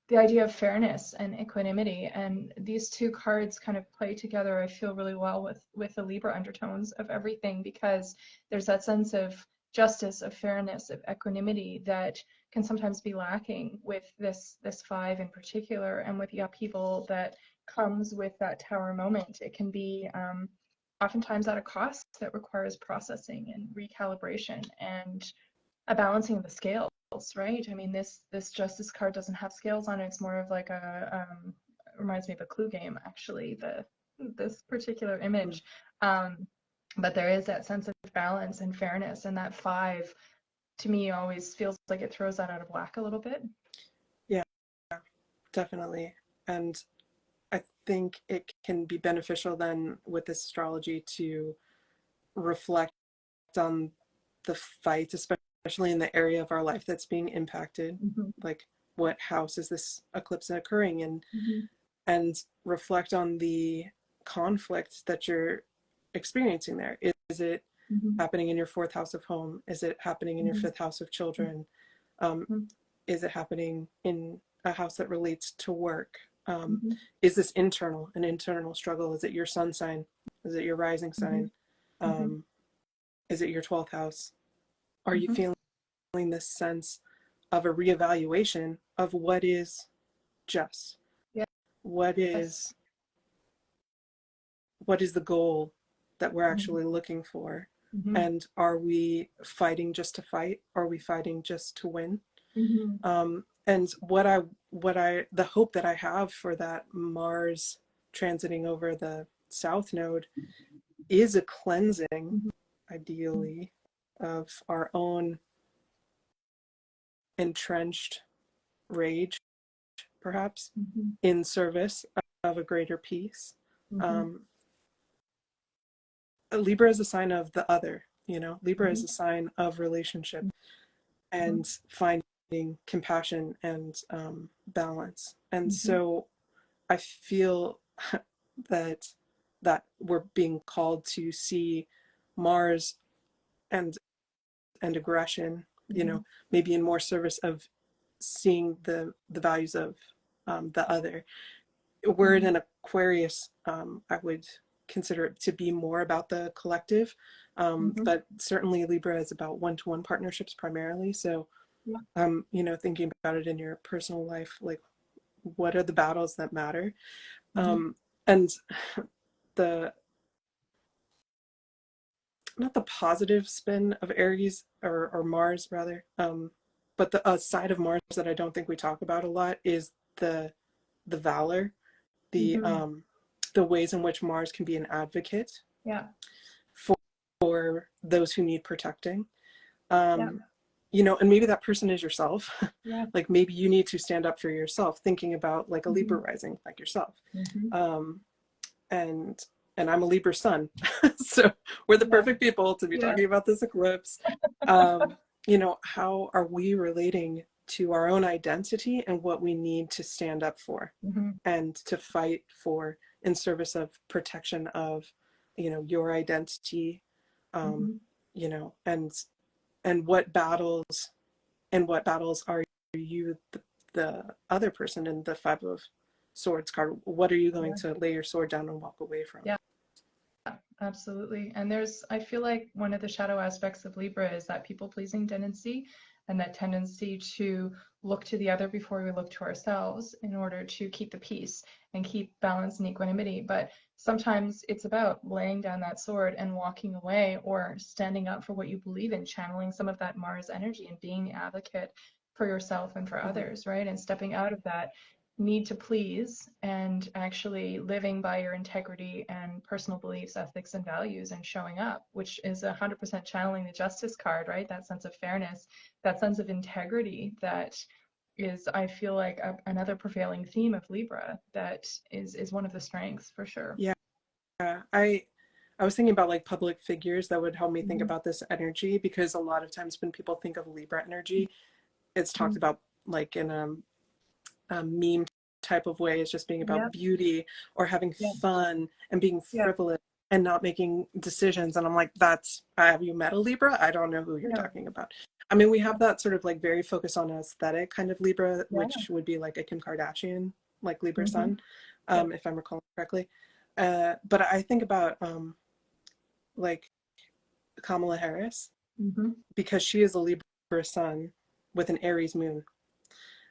the idea of fairness and equanimity. And these two cards kind of play together, I feel, really well with the Libra undertones of everything, because there's that sense of justice, of fairness, of equanimity that can sometimes be lacking with this five in particular, and with the upheaval that comes with that tower moment. It can be oftentimes at a cost that requires processing and recalibration and a balancing of the scales, right? I mean, this justice card doesn't have scales on it. It's more of like a reminds me of a clue game, actually, this particular image. But there is that sense of balance and fairness, and that five, to me, always feels like it throws that out of whack a little bit. Yeah, definitely. And I think it can be beneficial then with this astrology to reflect on the fight, especially in the area of our life that's being impacted. Like, what house is this eclipse occurring in? And reflect on the conflict that you're experiencing there. Is it happening in your fourth house of home? Is it happening in your fifth house of children? Is it happening in a house that relates to work? Is this an internal struggle? Is it your sun sign? Is it your rising sign? Is it your 12th house? Are you feeling this sense of a reevaluation of what is just? What is the goal that we're actually looking for? And are we fighting just to fight? Are we fighting just to win? And the hope that I have for that Mars transiting over the South Node is a cleansing, ideally, of our own entrenched rage, perhaps, in service of a greater peace. Libra is a sign of the other, Libra is a sign of relationship and finding compassion and balance. And so I feel that we're being called to see Mars and aggression, maybe in more service of seeing the values of the other. We're in an Aquarius, I would consider it to be more about the collective, but certainly Libra is about one-to-one partnerships primarily. So thinking about it in your personal life, like, what are the battles that matter? And the not the positive spin of Aries or Mars rather, but the side of Mars that I don't think we talk about a lot is the valor, the ways in which Mars can be an advocate for those who need protecting. you know, and maybe that person is yourself. Yeah. Like maybe you need to stand up for yourself, thinking about like a Libra Mm-hmm. rising like yourself. Mm-hmm. Um, and I'm a Libra sun. So we're the Yeah. perfect people to be Yeah. talking about this eclipse. Um, you know, how are we relating to our own identity and what we need to stand up for Mm-hmm. and to fight for in service of protection of, you know, your identity, um, Mm-hmm. you know, and what battles are you, the other person in the Five of Swords card, what are you going Yeah. to lay your sword down and walk away from? Yeah. Absolutely. And I feel like one of the shadow aspects of Libra is that people pleasing tendency and that tendency to look to the other before we look to ourselves in order to keep the peace and keep balance and equanimity. But sometimes it's about laying down that sword and walking away or standing up for what you believe in, channeling some of that Mars energy and being the advocate for yourself and for Mm-hmm. others, right? And stepping out of that need to please and actually living by your integrity and personal beliefs, ethics, and values and showing up, which is 100% channeling the justice card, right? That sense of fairness, that sense of integrity that is, I feel like, another prevailing theme of Libra that is one of the strengths for sure. Yeah, I was thinking about like public figures that would help me think Mm-hmm. about this energy, because a lot of times when people think of Libra energy, it's talked Mm-hmm. about like in a meme type of way, as just being about Yep. beauty or having Yep. fun and being Yep. frivolous and not making decisions. And I'm like, that's, have you met a Libra? I don't know who you're Yeah. talking about. I mean, we Yeah. have that sort of like very focused on aesthetic kind of Libra, Yeah. which would be like a Kim Kardashian, like Libra Mm-hmm. sun, Yep. if I'm recalling correctly. But I think about like Kamala Harris, Mm-hmm. because she is a Libra sun with an Aries moon.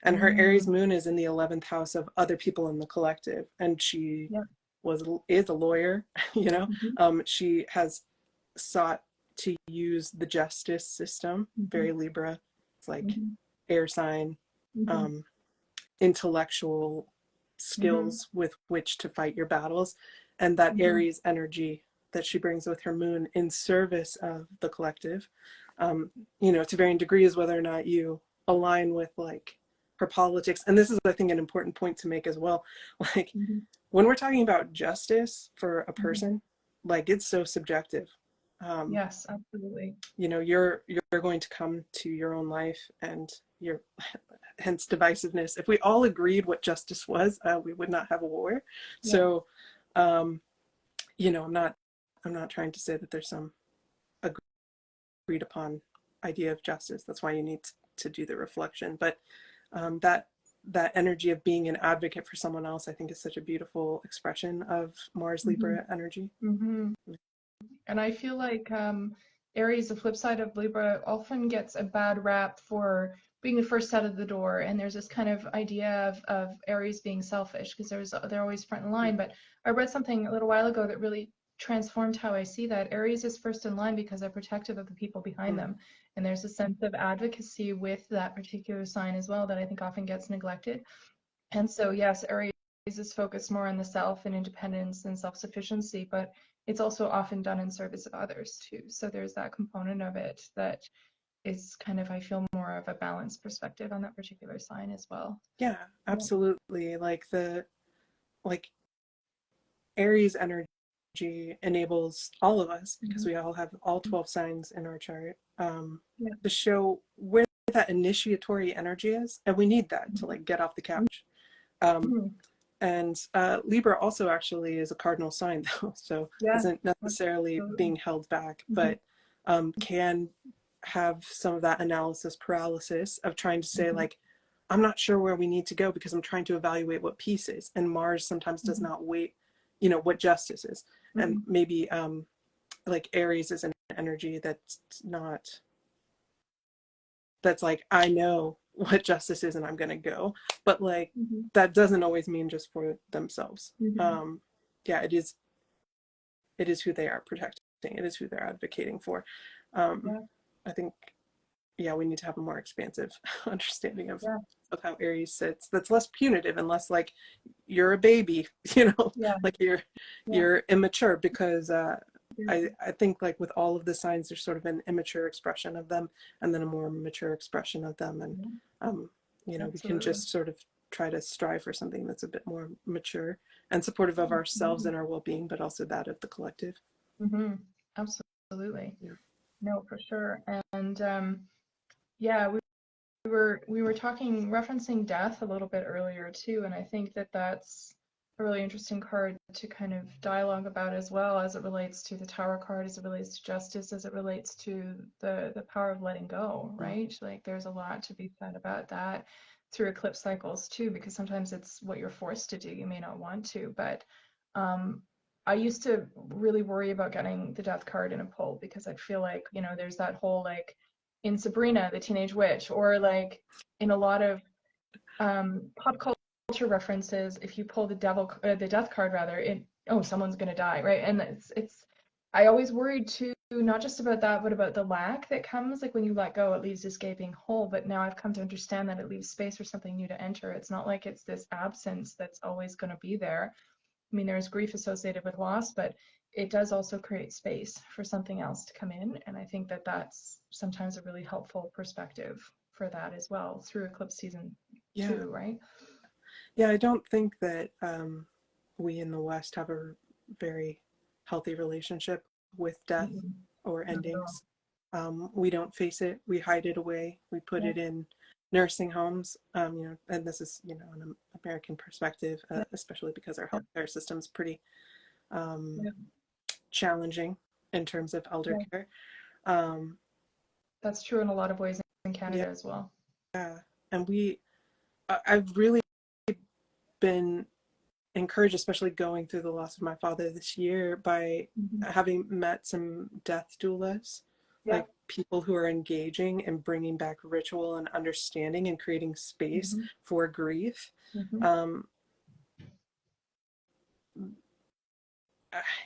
And her Mm. Aries moon is in the 11th house of other people in the collective. And she Yep. is a lawyer, you know. Mm-hmm. She has sought to use the justice system, Mm-hmm. very Libra. It's like Mm-hmm. air sign, Mm-hmm. um, intellectual Mm-hmm. skills with which to fight your battles. And that Mm-hmm. Aries energy that she brings with her moon in service of the collective, you know, to varying degrees, whether or not you align with like her politics. And this is, I think, an important point to make as well. Like Mm-hmm. when we're talking about justice for a Mm-hmm. person, like it's so subjective. Um, Yes, absolutely. you know, you're going to come to your own life and your hence divisiveness. If we all agreed what justice was, we would not have a war. Yeah. So, you know, I'm not trying to say that there's some agreed upon idea of justice. That's why you need to do the reflection. But that energy of being an advocate for someone else, I think, is such a beautiful expression of Mars Mm-hmm. Libra energy. Mm-hmm. And I feel like Aries, the flip side of Libra, often gets a bad rap for being the first out of the door. And there's this kind of idea of Aries being selfish because they're always front in line. But I read something a little while ago that really transformed how I see that. Aries is first in line because they're protective of the people behind Mm-hmm. them. And there's a sense of advocacy with that particular sign as well that I think often gets neglected. And so, yes, Aries is focused more on the self and independence and self-sufficiency, but it's also often done in service of others too. So there's that component of it that is kind of, I feel, more of a balanced perspective on that particular sign as well. Yeah, Yeah. absolutely. Like Aries energy enables all of us, because Mm-hmm. we all have all 12 signs in our chart, Yeah. to show where that initiatory energy is, and we need that to Mm-hmm. like get off the couch. Um, Mm-hmm. and Libra also actually is a cardinal sign, though, so Yeah. isn't necessarily Absolutely. being held back, Mm-hmm. but can have some of that analysis paralysis of trying to say Mm-hmm. like, I'm not sure where we need to go because I'm trying to evaluate what peace is, and Mars sometimes does Mm-hmm. not wait, you know, what justice is. And Mm-hmm. maybe like Aries is an energy that's like, I know what justice is and I'm gonna go, but like Mm-hmm. that doesn't always mean just for themselves. Mm-hmm. Yeah, it is who they are protecting, it is who they're advocating for. um Yeah. I think, yeah, we need to have a more expansive understanding Yeah. of how Aries sits, that's less punitive and less like you're a baby, you know, Yeah. like you're Yeah. you're immature, because I think like with all of the signs, there's sort of an immature expression of them and then a more mature expression of them. And, you know, we can Absolutely. just sort of try to strive for something that's a bit more mature and supportive of ourselves and our well-being, but also that of the collective. Mm-hmm. Absolutely. Yeah. No, for sure. And yeah, we were talking referencing death a little bit earlier too, and I think that that's a really interesting card to kind of dialogue about as well, as it relates to the Tower card, as it relates to justice, as it relates to the power of letting go, right? Like there's a lot to be said about that through eclipse cycles too, because sometimes it's what you're forced to do. You may not want to, but um, I used to really worry about getting the death card in a pull because I'd feel like, you know, there's that whole like in Sabrina, the Teenage Witch, or like in a lot of pop culture references, if you pull the death card rather, someone's gonna die, right? And it's I always worried too, not just about that, but about the lack that comes, like when you let go, it leaves this gaping hole. But now I've come to understand that it leaves space for something new to enter. It's not like it's this absence that's always going to be there. I mean, there's grief associated with loss, but it does also create space for something else to come in. And I think that that's sometimes a really helpful perspective for that as well through eclipse season Yeah. too, right? Yeah, I don't think that we in the West have a very healthy relationship with death Mm-mm, or not at all. endings. We don't face it. We hide it away. We put Yeah, it in nursing homes. You know, and this is, you know, an American perspective, yeah, especially because our yeah, healthcare system is pretty um, yeah, challenging in terms of elder yeah. care. Um, That's true in a lot of ways in yeah, Canada as well. and I've really been encouraged, especially going through the loss of my father this year, by Mm-hmm. having met some death doulas, Yeah. like people who are engaging and bringing back ritual and understanding and creating space Mm-hmm. for grief. Mm-hmm. Um,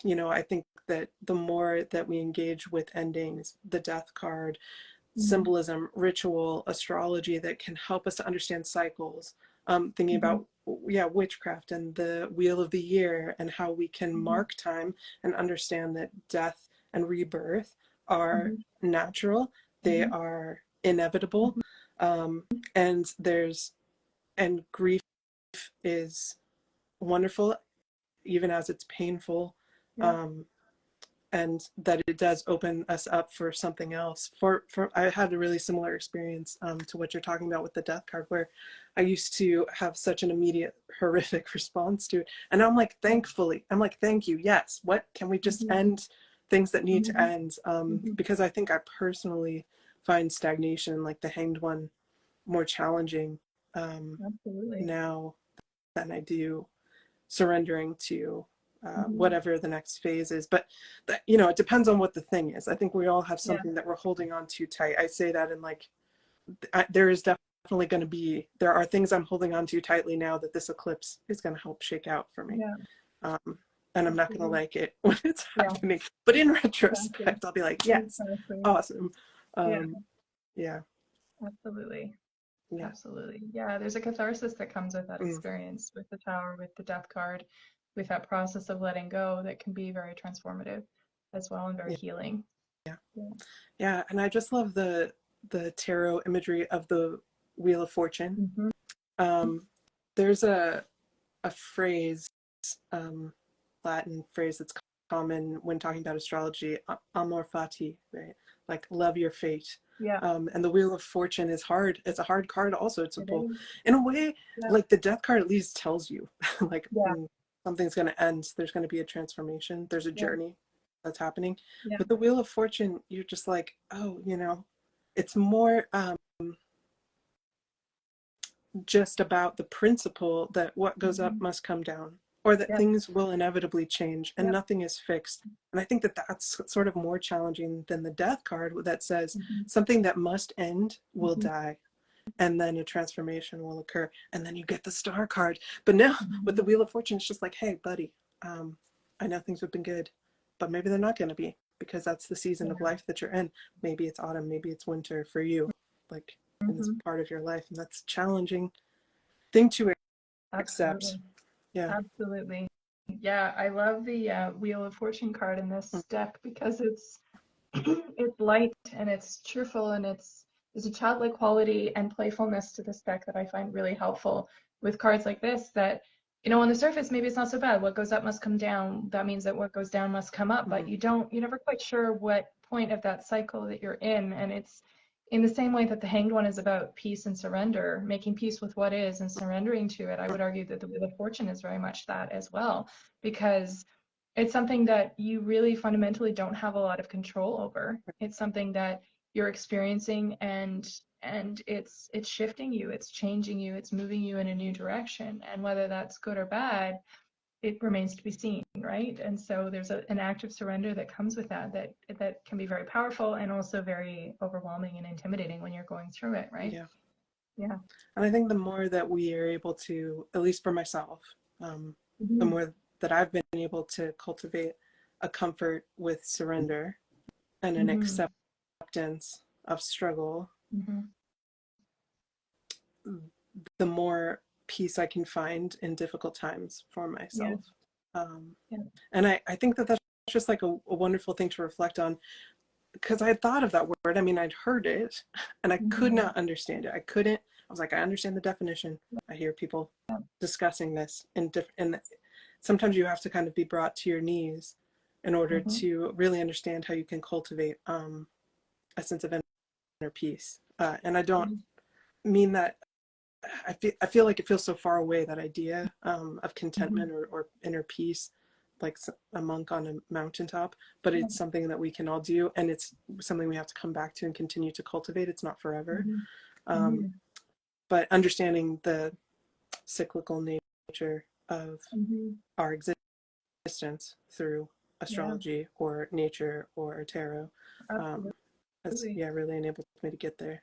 you know, I think that the more that we engage with endings, the death card, Mm-hmm. symbolism, ritual, astrology that can help us to understand cycles. Thinking Mm-hmm. about, yeah, witchcraft and the wheel of the year and how we can Mm-hmm. mark time and understand that death and rebirth are Mm-hmm. natural, they Mm-hmm. are inevitable, Mm-hmm. um, and grief is wonderful even as it's painful. Yeah. Um, and that it does open us up for something else. For I had a really similar experience to what you're talking about with the death card, where I used to have such an immediate horrific response to it, and I'm like, Yeah. thankfully, I'm like, thank you, yes. What can we just Mm-hmm. end things that need to Mm-hmm. end? Mm-hmm. Because I think I personally find stagnation, like the Hanged One, more challenging Absolutely. now than I do surrendering to Mm-hmm. whatever the next phase is. But that, you know, it depends on what the thing is. I think we all have Yeah. something that we're holding on too tight. I say that in like, there is definitely going to be, there are things I'm holding on too tightly now that this eclipse is going to help shake out for me. Yeah. Um, and I'm not going to Absolutely. like it when it's Yeah. happening. But in Exactly. retrospect, I'll be like, yes, Exactly. awesome. Yeah. Yeah, Absolutely. yeah, Absolutely. Yeah, there's a catharsis that comes with that mm, experience, with the tower, with the death card, with that process of letting go that can be very transformative as well and very yeah, healing. yeah, Yeah. yeah. And I just love the tarot imagery of the Wheel of Fortune. Mm-hmm. Um, there's a phrase, um, Latin phrase that's common when talking about astrology, amor fati, right? Like love your fate. Yeah, And the Wheel of Fortune is hard. It's a hard card also to it pull. is. In a way, Yeah. like the death card at least tells you, like Yeah. something's going to end. There's going to be a transformation. There's a Yeah. journey that's happening. Yeah. With the Wheel of Fortune, you're just like, oh, you know, it's more just about the principle that what goes up Mm-hmm. must come down, or that Yeah. things will inevitably change and Yeah. nothing is fixed. And I think that that's sort of more challenging than the death card that says Mm-hmm. something that must end will Mm-hmm. die, and then a transformation will occur, and then you get the star card. But now with Mm-hmm. the Wheel of Fortune, it's just like, hey buddy, I know things have been good, but maybe they're not going to be, because that's the season of Yeah. life that you're in. Maybe it's autumn, maybe it's winter for you, like in this Mm-hmm. part of your life, and that's challenging thing to accept. Absolutely. Yeah. Absolutely. Yeah, I love the Wheel of Fortune card in this deck because it's it's light and it's cheerful and there's a childlike quality and playfulness to this deck that I find really helpful with cards like this that, on the surface, maybe it's not so bad. What goes up must come down. That means that what goes down must come up, but Mhm. you're never quite sure what point of that cycle that you're in. And it's in the same way that the Hanged One is about peace and surrender, making peace with what is and surrendering to it. I would argue that the Wheel of Fortune is very much that as well, because it's something that you really fundamentally don't have a lot of control over. It's something that you're experiencing and it's shifting you, it's changing you, it's moving you in a new direction. And whether that's good or bad, it remains to be seen, right? And so there's an act of surrender that comes with that can be very powerful and also very overwhelming and intimidating when you're going through it, right? Yeah. Yeah. And I think the more that we are able to, at least for myself, the Mm-hmm. more that I've been able to cultivate a comfort with surrender and an Mm-hmm. acceptance of struggle, Mm-hmm. the more peace I can find in difficult times for Yeah. myself. Um, Yeah. and I think that that's just like a wonderful thing to reflect on, because I had thought of that word. I mean, I'd heard it and I could Mm-hmm. not understand it. I was like, I understand the definition. I hear people discussing this and sometimes you have to kind of be brought to your knees in order Mm-hmm. to really understand how you can cultivate a sense of inner peace. And I don't mean that I feel like it feels so far away, that idea of Mm-hmm. contentment or inner peace, like a monk on a mountaintop. But Yeah. it's something that we can all do, and it's something we have to come back to and continue to cultivate. It's not forever. Mm-hmm. Um, Mm-hmm. but understanding the cyclical nature of Mm-hmm. our existence through Yeah, astrology or nature or tarot um, has, absolutely. yeah, really enabled me to get there.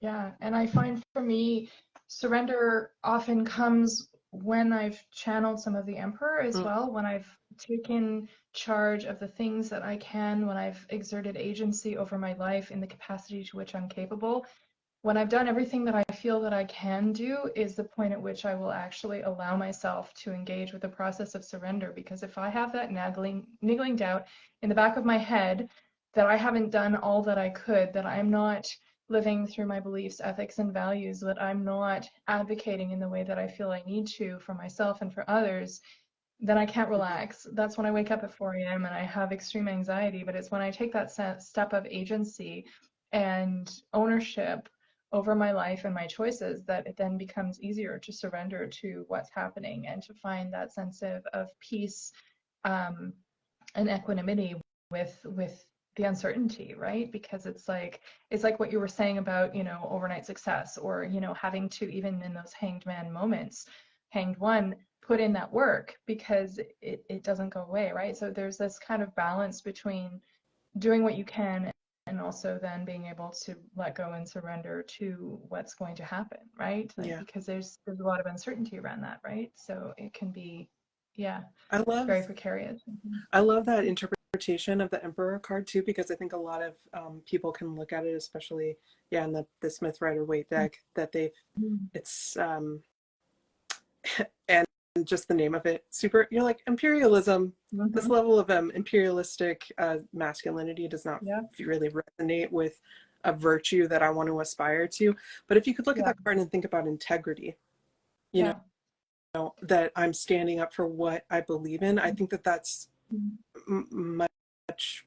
Yeah, and I find for me, surrender often comes when I've channeled some of the Emperor as Mm, well, when I've taken charge of the things that I can, when I've exerted agency over my life in the capacity to which I'm capable. When I've done everything that I feel that I can do is the point at which I will actually allow myself to engage with the process of surrender. Because if I have that niggling doubt in the back of my head that I haven't done all that I could, that I'm not living through my beliefs, ethics, and values, that I'm not advocating in the way that I feel I need to for myself and for others, then I can't mhm. relax. That's when I wake up at 4 a.m. and I have extreme anxiety. But it's when I take that step of agency and ownership over my life and my choices that it then becomes easier to surrender to what's happening and to find that sense of peace um, and equanimity with the uncertainty, right? Because it's like what you were saying about, overnight success, or, having to, even in those hanged man moments, hanged one, put in that work because it doesn't go away, right? So there's this kind of balance between doing what you can and also then being able to let go and surrender to what's going to happen, right? Like, Yeah, because there's a lot of uncertainty around that, right? So it can be, yeah, I love very precarious. I love that interpretation of the Emperor card too, because I think a lot of people can look at it, especially yeah, in the Smith Rider Waite deck, that they've Mhm. it's and just the name of it, super. You're like imperialism. This Mhm. level of imperialistic masculinity does not Yeah, really resonate with a virtue that I want to aspire to. But if you could look at yeah, that card and think about integrity, you yeah. know, that I'm standing up for what I believe in, I think that that's Mhm. much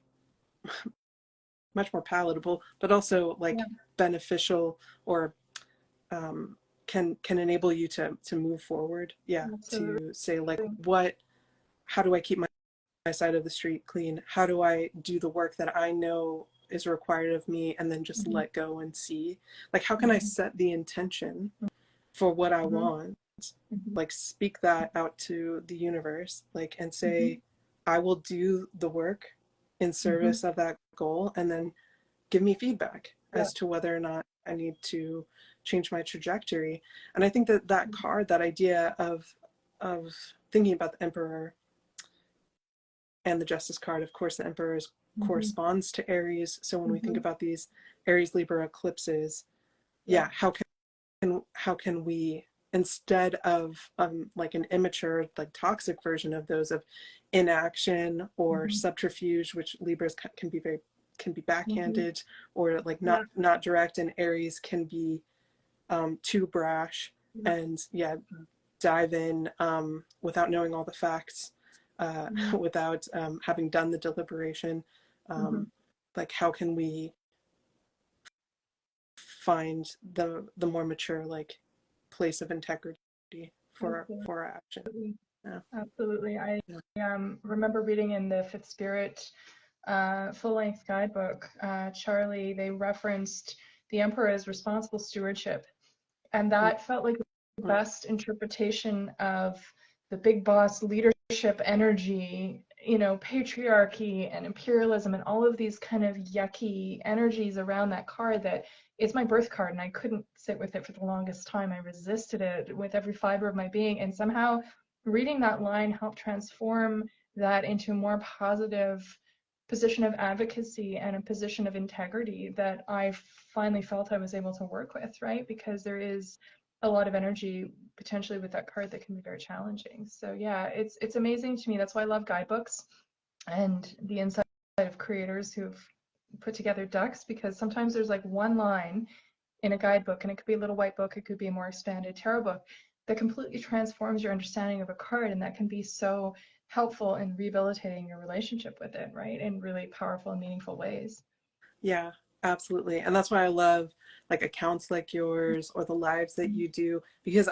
much more palatable, but also Yeah, like beneficial, or um, can enable you to move forward. Yeah, absolutely. to say like, what, how do I keep my side of the street clean? How do I do the work that I know is required of me, and then just Mhm. let go and see? Like, how can I Mhm. set the intention for what I Mhm. want? Mhm. Like, speak that out to the universe, like, and Mhm. say, I will do the work in Mhm. service of that goal, and then give me feedback Yeah. as to whether or not I need to change my trajectory. And I think that that card, that idea of thinking about the Emperor and the Justice card, of course, the Emperor Mhm. corresponds to Aries. So when we think Mhm. about these Aries Libra eclipses, Yeah. yeah, how can we instead of like an immature, like toxic version of those of inaction or subterfuge, which Libras can be backhanded, or like not direct, and Aries can be too brash and dive in without knowing all the facts, without having done the deliberation. Like, how can we find the more mature, like, place of integrity for our action? Yeah. Absolutely. I remember reading in the Fifth Spirit full-length guidebook, Charlie, they referenced the emperor as responsible stewardship. And that felt like the best interpretation of the big boss leadership energy, you know, patriarchy and imperialism and all of these kind of yucky energies around that card. That it's my birth card, and I couldn't sit with it for the longest time. I resisted it with every fiber of my being, and somehow reading that line helped transform that into a more positive position of advocacy and a position of integrity that I finally felt I was able to work with, right? Because there is a lot of energy potentially with that card that can be very challenging. So yeah, it's amazing to me. That's why I love guidebooks and the insight of creators who've put together decks, because sometimes there's like one line in a guidebook, and it could be a little white book, it could be a more expanded tarot book, that completely transforms your understanding of a card, and that can be so helpful in rehabilitating your relationship with it, right? In really powerful and meaningful ways. Yeah, absolutely. And that's why I love like accounts like yours or the lives that you do, because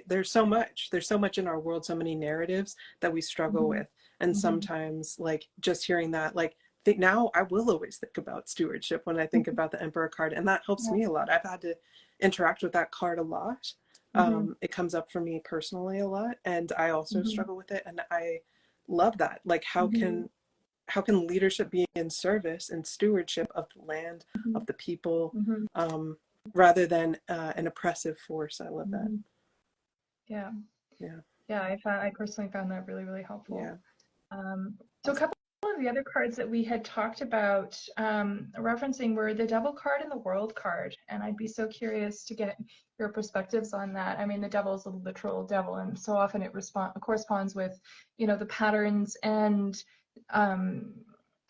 there's so much in our world, so many narratives that we struggle with. And sometimes, like, just hearing that, like, now I will always think about stewardship when I think about the Emperor card, and that helps me a lot. I've had to interact with that card a lot. It comes up for me personally a lot, and I also struggle with it, and I love that. Like, how can leadership be in service and stewardship of the land, of the people, rather than an oppressive force? I love that. Yeah. Yeah. Yeah, I personally found that really, really helpful. Yeah. So a couple of the other cards that we had talked about referencing were the Devil card and the World card, and I'd be so curious to get your perspectives on that. I mean, the Devil is a literal devil, and so often it corresponds with, you know, the patterns and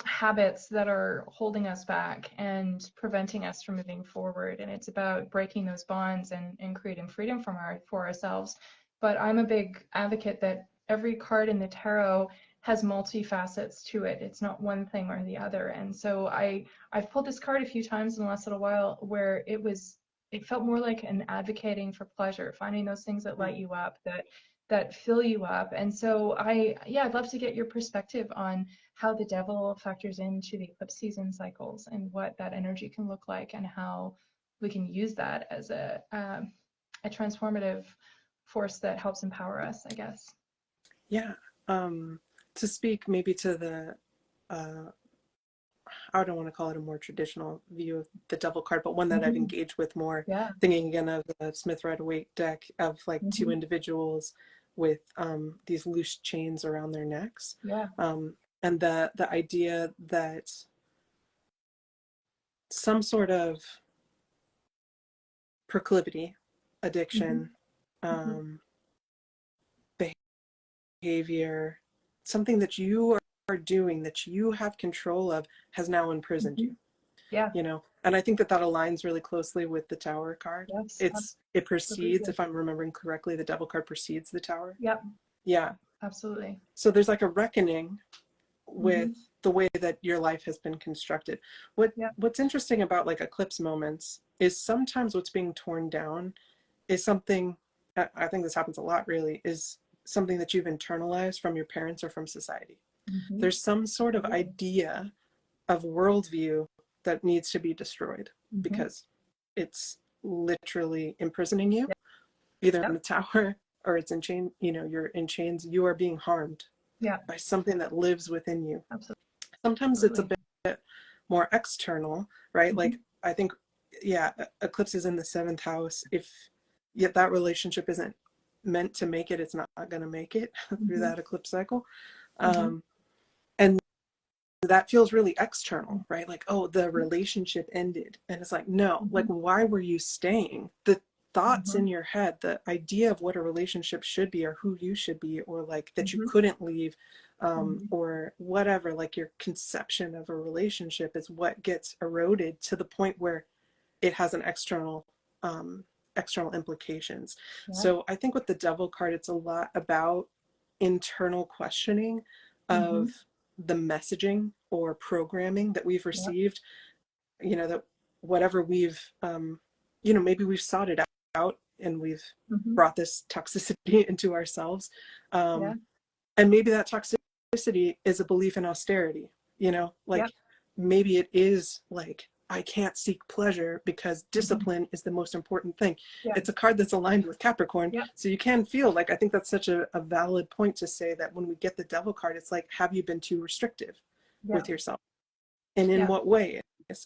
habits that are holding us back and preventing us from moving forward, and it's about breaking those bonds and creating freedom for ourselves. But I'm a big advocate that every card in the tarot has multi-facets to it. It's not one thing or the other. And so I've pulled this card a few times in the last little while where it felt more like an advocating for pleasure, finding those things that light you up, that fill you up. And so I'd love to get your perspective on how the devil factors into the eclipse season cycles and what that energy can look like, and how we can use that as a transformative force that helps empower us, I guess. Yeah. To speak maybe to the, I don't want to call it a more traditional view of the Devil card, but one that I've engaged with more, thinking again of the Smith Rider-Waite deck of like two individuals with these loose chains around their necks. And the idea that some sort of proclivity, addiction, behavior, something that you are doing that you have control of has now imprisoned you. You know, and I think that aligns really closely with the Tower card. It precedes, if I'm remembering correctly, the Devil card precedes the Tower. Yeah, absolutely. So there's like a reckoning with the way that your life has been constructed. What's interesting about like eclipse moments is sometimes what's being torn down is something, I think this happens a lot really, is something that you've internalized from your parents or from society. There's some sort of idea of worldview that needs to be destroyed because it's literally imprisoning you, either in the Tower or it's in chain, you know, you're in chains, you are being harmed by something that lives within you. Sometimes it's a bit more external, right? Like, I think, eclipse is in the 7th house. If yet that relationship isn't meant to make it, it's not going to make it through that eclipse cycle. And that feels really external, right? Like, oh, the relationship ended. And it's like, no, like, why were you staying? The thoughts Mm-hmm. in your head, the idea of what a relationship should be or who you should be, or like that you Mm-hmm. couldn't leave, Mm-hmm. or whatever, like your conception of a relationship is what gets eroded to the point where it has an external implications. Yeah. So I think with the devil card, it's a lot about internal questioning Mm-hmm. of the messaging or programming that we've Yeah. received, that whatever we've, maybe we've sought it out and we've Mm-hmm. brought this toxicity into ourselves. Yeah. Um, and maybe that toxicity is a belief in austerity, Yeah. like maybe it is like, I can't seek pleasure because Mm-hmm. discipline is the most important thing. Yeah. It's a card that's aligned with Capricorn. Yeah. So you can feel like, I think that's such a valid point to say that when we get the devil card, it's like, have you been too restrictive Yeah. with yourself? And in Yeah. what way?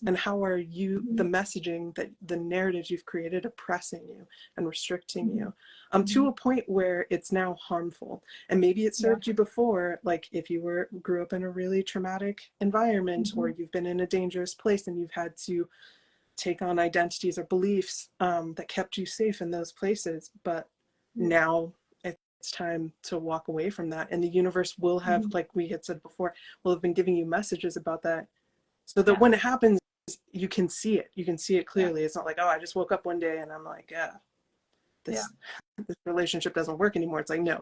And how are you, Mm-hmm. the messaging, that the narratives you've created, oppressing you and restricting Mm-hmm. you, Mm-hmm. to a point where it's now harmful? And maybe it Yeah. served you before, like if you grew up in a really traumatic environment, Mm-hmm. or you've been in a dangerous place and you've had to take on identities or beliefs, that kept you safe in those places. But Yeah. now it's time to walk away from that, and the universe will have, Mm-hmm. like we had said before, will have been giving you messages about that, so that Yeah. when it happens, you can see it Yeah. clearly. It's not like, oh, I just woke up one day and I'm like, yeah, Yeah. this relationship doesn't work anymore. It's like, no,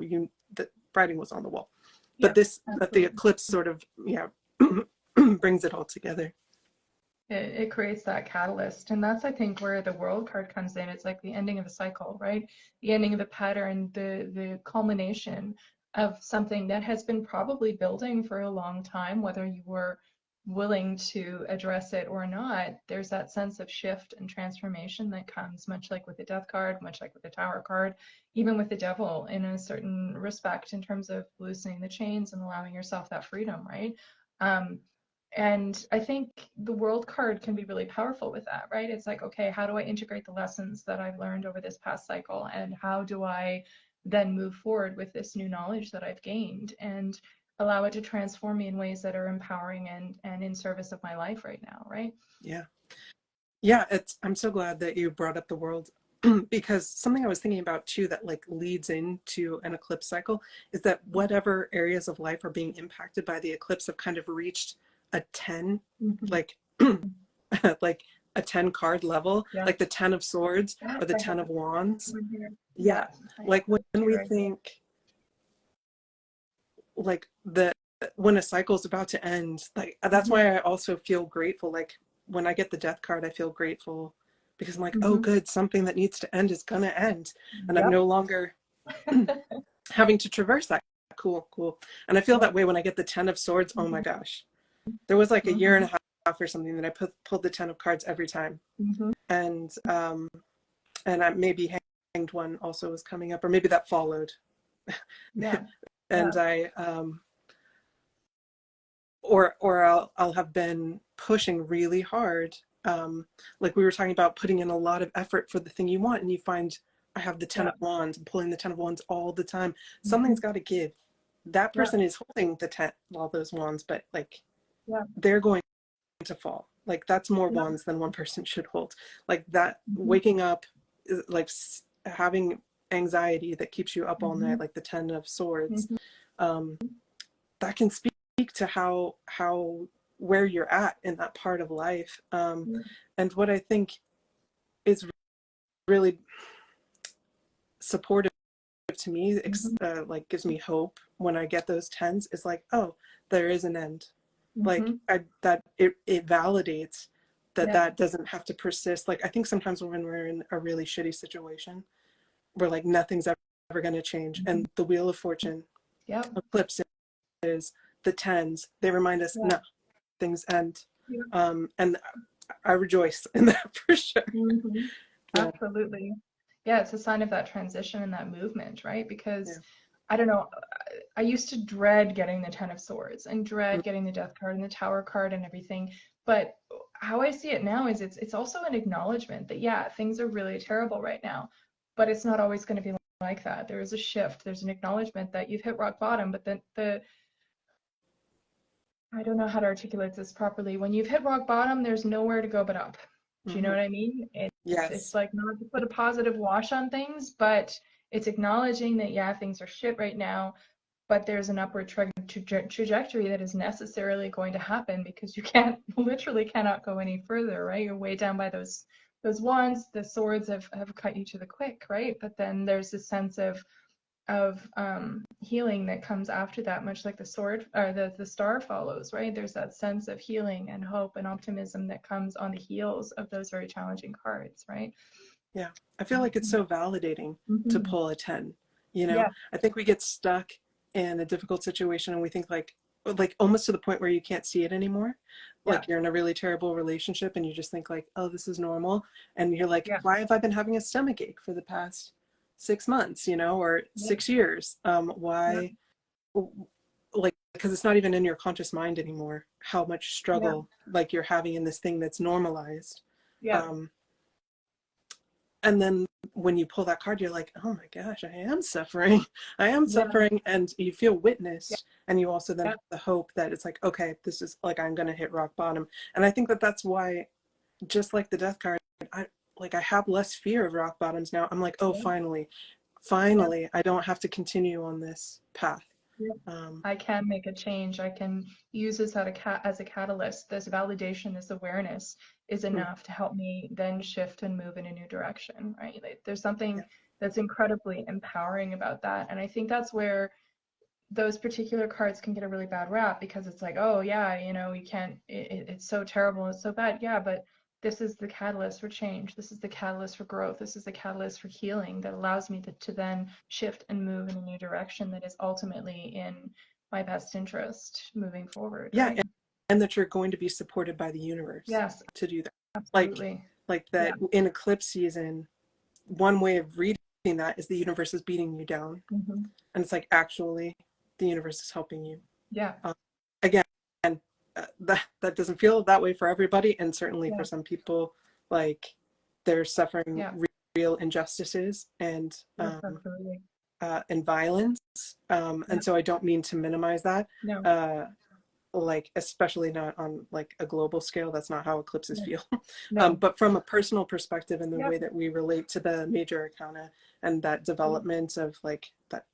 the writing was on the wall. Yeah. But the Absolutely. eclipse sort of, yeah, brings it all together. It creates that catalyst. And that's, I think, where the world card comes in. It's like the ending of a cycle, right? The ending of a pattern, the culmination of something that has been probably building for a long time, whether you were willing to address it or not. There's that sense of shift and transformation that comes, much like with the death card, much like with the tower card, even with the devil in a certain respect, in terms of loosening the chains and allowing yourself that freedom, right? Um, and I think the world card can be really powerful with that, right? It's like, okay, how do I integrate the lessons that I've learned over this past cycle? And how do I then move forward with this new knowledge that I've gained and allow it to transform me in ways that are empowering and in service of my life right now, right? Yeah. Yeah. I'm so glad that you brought up the world, because something I was thinking about too, that like leads into an eclipse cycle, is that whatever areas of life are being impacted by the eclipse have kind of reached a 10, Mm-hmm. like, like a 10 card level, Yeah. like the 10 of swords Yes, or the I 10 have of wands. one here. Yeah. Yes, I have Like when those two we right here. think, like when a cycle is about to end, like that's Mm-hmm. why I also feel grateful. Like when I get the death card, I feel grateful because I'm like, oh Mm-hmm. good, something that needs to end is gonna end, and I'm Yep. no longer having to traverse that. Cool. And I feel Yep. that way when I get the 10 of swords. Oh my Mm-hmm. gosh, there was like a year and Mm-hmm. a half or something that I pulled the 10 of cards every time. Mm-hmm. And I maybe hanged one also was coming up, or maybe that followed. Yeah. Yeah. And I or I'll have been pushing really hard, like we were talking about, putting in a lot of effort for the thing you want, and you find I have the 10 Yeah. of wands, I'm pulling the 10 of wands all the time. Mm-hmm. Something's got to give. That Yeah. person is holding the 10, all those wands, but like Yeah. they're going to fall. Like that's more Yeah. wands than one person should hold. Like that Mm-hmm. waking up, like having anxiety that keeps you up all Mm-hmm. night, like the 10 of swords, Mm-hmm. um, that can speak to how where you're at in that part of life. Yeah. And what I think is really supportive to me, Mm-hmm. like gives me hope when I get those tens, is like, oh, there is an end. Like Mm-hmm. that it validates that Yeah. that doesn't have to persist. Like I think sometimes when we're in a really shitty situation, we're like, nothing's ever going to change. Mm-hmm. And the Wheel of Fortune Yep. eclipse is the tens. They remind us, Yeah. no, things end. Yeah. And I rejoice in that for sure. Mm-hmm. Yeah. Absolutely. Yeah, it's a sign of that transition and that movement, right? Yeah. Because I don't know, I used to dread getting the Ten of Swords and dread getting the Death card and the Tower card and everything. But how I see it now is it's also an acknowledgement that yeah, things are really terrible right now, but it's not always going to be like that. There is a shift. There's an acknowledgement that you've hit rock bottom, but then the I don't know how to articulate this properly. When you've hit rock bottom, there's nowhere to go but up. Do you know Mm-hmm. what I mean? It's Yes. like not to put a positive wash on things, but it's acknowledging that yeah, things are shit right now, but there's an upward trajectory that is necessarily going to happen because you can't literally cannot go any further, right? You're way down by those wands, the swords have cut you to the quick, right? But then there's this sense of healing that comes after that, much like the sword or the star follows, right? There's that sense of healing and hope and optimism that comes on the heels of those very challenging cards, right? Yeah. I feel like it's so validating to Mm-hmm. pull a 10. You know, Yeah, I think we get stuck in a difficult situation and we think like almost to the point where you can't see it anymore. yeah, Like you're in a really terrible relationship and you just think like, oh, this is normal. And you're like, yeah, why have I been having a stomach ache for the past 6 months, you know, or yeah, 6 years? yeah, Why? Like, because it's not even in your conscious mind anymore how much yeah, struggle like you're having in this thing that's normalized. yeah, Um, and then when you pull that card, you're like, oh my gosh, I am suffering. I am yeah, suffering. And you feel yeah, witnessed. And you also then yeah, have the hope that it's like, okay, this is like, I'm going to hit rock bottom. And I think that that's why, just like the death card, I have less fear of rock bottoms now. I'm like, oh, yeah, yeah, finally, I don't have to continue on this path. yeah. Um, I can make a change. I can use this as a catalyst. This validation, this awareness is mm, enough to help me then shift and move in a new direction, right? Like, there's yeah, something that's incredibly empowering about that. And I think that's where those particular cards can get a really bad rap because it's like, oh yeah, you can't, it's so terrible, it's so bad. Yeah, but this is the catalyst for change. This is the catalyst for growth. This is the catalyst for healing that allows me to then shift and move in a new direction that is ultimately in my best interest moving forward, yeah. right? And that you're going to be supported by the universe Yes, to do that. Like, absolutely. like Yeah. that in eclipse season, one way of reading that is the universe is beating you down. Hmm. And it's like, actually, the universe is helping you. Yeah. Um, again, that doesn't feel that way for everybody. And certainly for Yeah. some people, like they're suffering Yeah. real injustices Yes, absolutely. and violence. Yeah. And so I don't mean to minimize that. No. Uh, like especially not on like a global scale, that's not how eclipses No. feel. No. But from a personal perspective and the Yeah. way that we relate to the major arcana and that Yeah. development of like that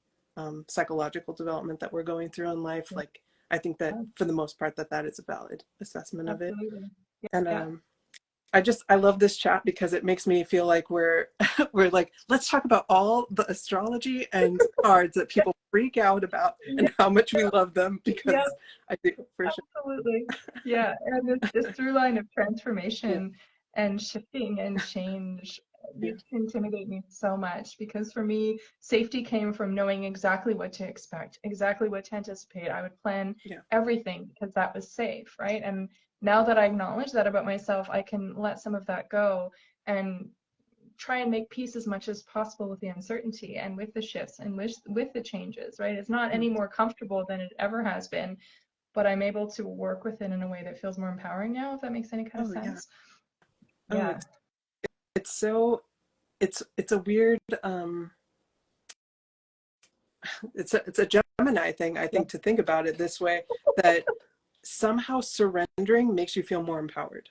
psychological development that we're going through in life, like I think that Yeah. for the most part that is a valid assessment of it. Absolutely. And Yeah. I love this chat because it makes me feel like we're we're like, let's talk about all the astrology and cards that people freak out about Yeah. and how much we love them, Yeah. because I think for sure. Absolutely. Yeah. And this through line of Yeah, transformation and shifting and change yeah, used to intimidate me so much because for me, safety came from knowing exactly what to expect, exactly what to anticipate. I would plan yeah. everything because that was safe, right? And now that I acknowledge that about myself, I can let some of that go and try and make peace as much as possible with the uncertainty and with the shifts and with the changes, right? It's not Mm. any more comfortable than it ever has been, but I'm able to work with it in a way that feels more empowering now, if that makes any kind of Oh yeah. sense. Oh, Yeah. it's so it's a weird it's a Gemini thing, I Yeah. think, to think about it this way, that somehow surrendering makes you feel more empowered,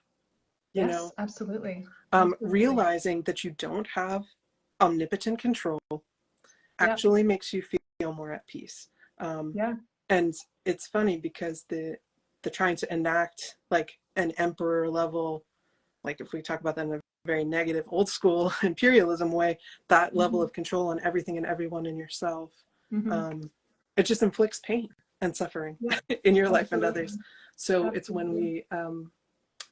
you Yes, know. absolutely. Absolutely. Realizing that you don't have omnipotent control Yeah. actually makes you feel more at peace. Um, Yeah. and it's funny because the trying to enact like an emperor level, like if we talk about that in a very negative old school imperialism way, that level Hmm. of control on everything and everyone in yourself, Hmm. um, it just inflicts pain and suffering Yeah. in your life and Absolutely. others. So it's when Absolutely. we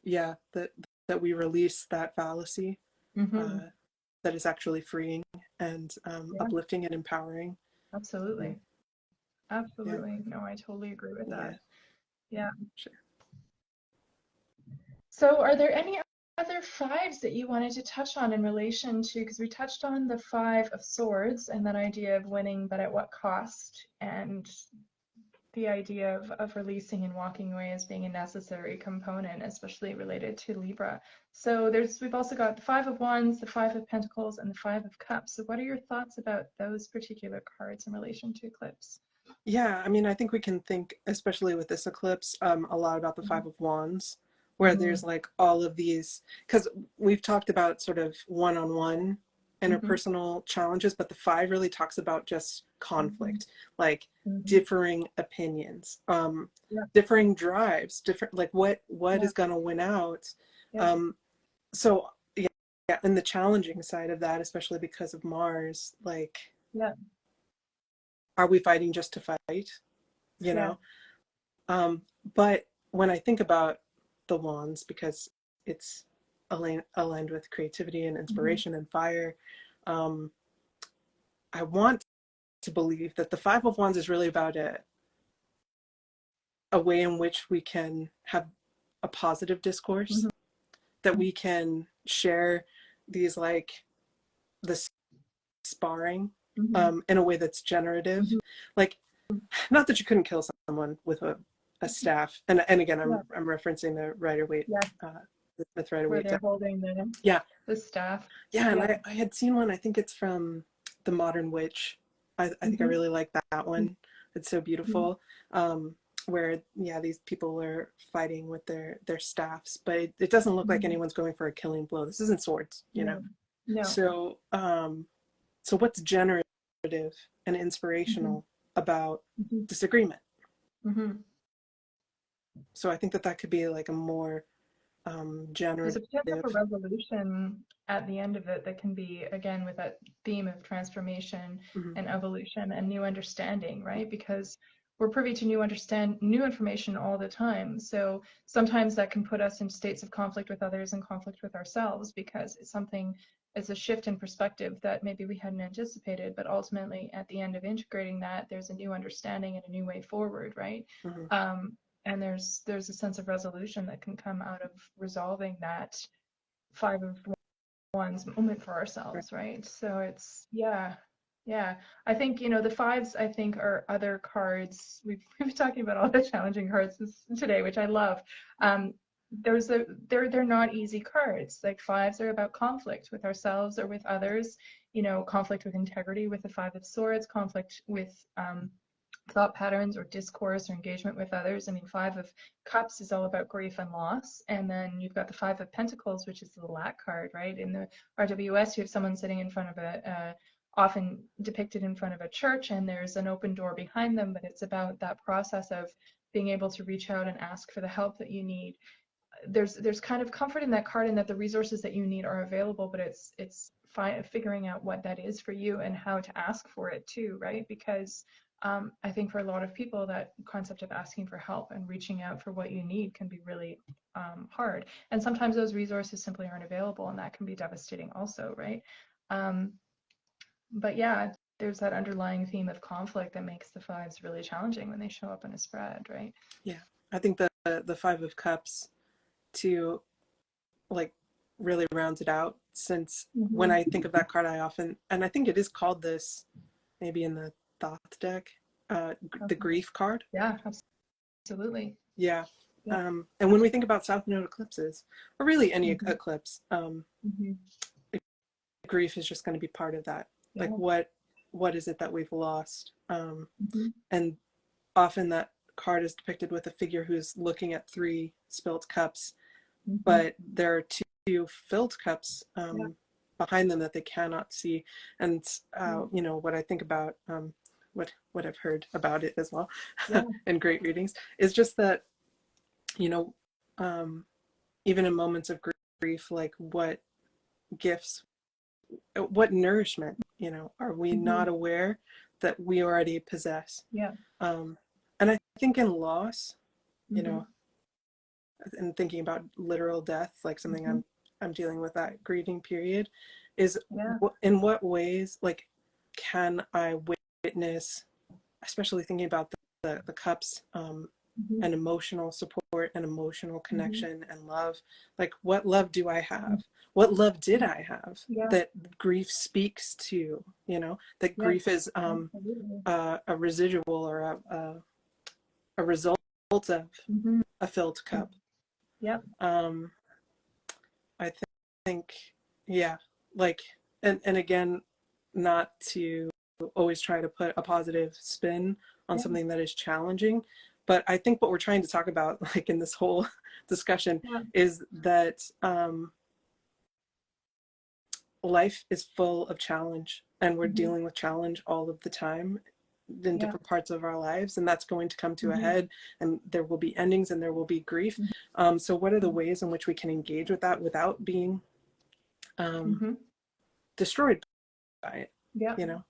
yeah, that we release that fallacy, Hmm. uh, that is actually freeing and Yeah. uplifting and empowering. Mm, Absolutely. yeah, Absolutely. No, I totally agree with yeah, that. Yeah. sure. So, are there any other fives that you wanted to touch on in relation to, because we touched on the Five of Swords and that idea of winning, but at what cost, and the idea of releasing and walking away as being a necessary component, especially related to Libra. So we've also got the Five of Wands, the Five of Pentacles, and the Five of Cups. So what are your thoughts about those particular cards in relation to eclipse? Yeah, I mean, I think we can think, especially with this eclipse, a lot about the Mhm. Five of Wands, where there's like all of these, because we've talked about sort of one-on-one interpersonal challenges, but the 5 really talks about just conflict, like differing opinions, differing drives, different, like what is going to win out. So yeah, and the challenging side of that, especially because of Mars, like, are we fighting just to fight, you know? But when I think about the wands, because it's aligned with creativity and inspiration and fire, I want to believe that the 5 of Wands is really about a way in which we can have a positive discourse, that we can share these, like, the sparring in a way that's generative. Like, not that you couldn't kill someone with a staff, and again, I'm referencing the Rider-Waite, the Smith Rider-Waite, where they're holding the staff. And I had seen one, I think it's from The Modern Witch. I think I really like that one. It's so beautiful. Where these people are fighting with their staffs, but it doesn't look like anyone's going for a killing blow. This isn't swords, you know. So so what's generative and inspirational about disagreement? So I think that could be like a more generative. There's a potential for resolution at the end of it that can be, again, with that theme of transformation and evolution and new understanding, right? Because we're privy to new information all the time. So sometimes that can put us in states of conflict with others and conflict with ourselves, because it's a shift in perspective that maybe we hadn't anticipated, but ultimately at the end of integrating that, there's a new understanding and a new way forward, right? And there's a sense of resolution that can come out of resolving that 5 of Wands moment for ourselves, right? So it's I think, the 5s, I think, are other cards. We've been talking about all the challenging cards today, which I love. They're not easy cards. Like, 5s are about conflict with ourselves or with others, conflict with integrity with the 5 of Swords, conflict with thought patterns or discourse or engagement with others. I mean, 5 of Cups is all about grief and loss. And then you've got the 5 of Pentacles, which is the lack card, right? In the RWS, you have someone sitting in front of often depicted in front of a church, and there's an open door behind them, but it's about that process of being able to reach out and ask for the help that you need. There's kind of comfort in that card, in that the resources that you need are available, but it's figuring out what that is for you and how to ask for it too, right? Because I think for a lot of people, that concept of asking for help and reaching out for what you need can be really hard. And sometimes those resources simply aren't available, and that can be devastating also, right? But yeah, there's that underlying theme of conflict that makes the 5s really challenging when they show up in a spread, right? Yeah, I think the 5 of Cups to, like, really rounds it out, since when I think of that card, I often, and I think it is called this maybe in the Thoth deck, the grief card. Yeah, absolutely. Yeah. And when we think about South Node eclipses, or really any eclipse, grief is just going to be part of that. Like, what is it that we've lost? And often that card is depicted with a figure who's looking at 3 spilt cups, but there are 2 filled cups behind them that they cannot see. And what I think about, what I've heard about it as well in great readings, is just that, even in moments of grief, like, what gifts, what nourishment, are we not aware that we already possess? And I think in loss, and thinking about literal death, like something I'm dealing with, that grieving period, is in what ways, like, can I witness, especially thinking about the cups, and emotional support and emotional connection and love, like, what love do I have? What love did I have that grief speaks to, that grief is a residual or a result of a filled cup. I think, like, and again, not to always try to put a positive spin on something that is challenging, But I think what we're trying to talk about, like in this whole discussion, Yeah. is that life is full of challenge, and we're Mm-hmm. dealing with challenge all of the time in Yeah. different parts of our lives, and that's going to come to a Mm-hmm. head, and there will be endings and there will be grief. So what are the ways in which we can engage with that without being Mm-hmm. destroyed by it, Yeah. you know?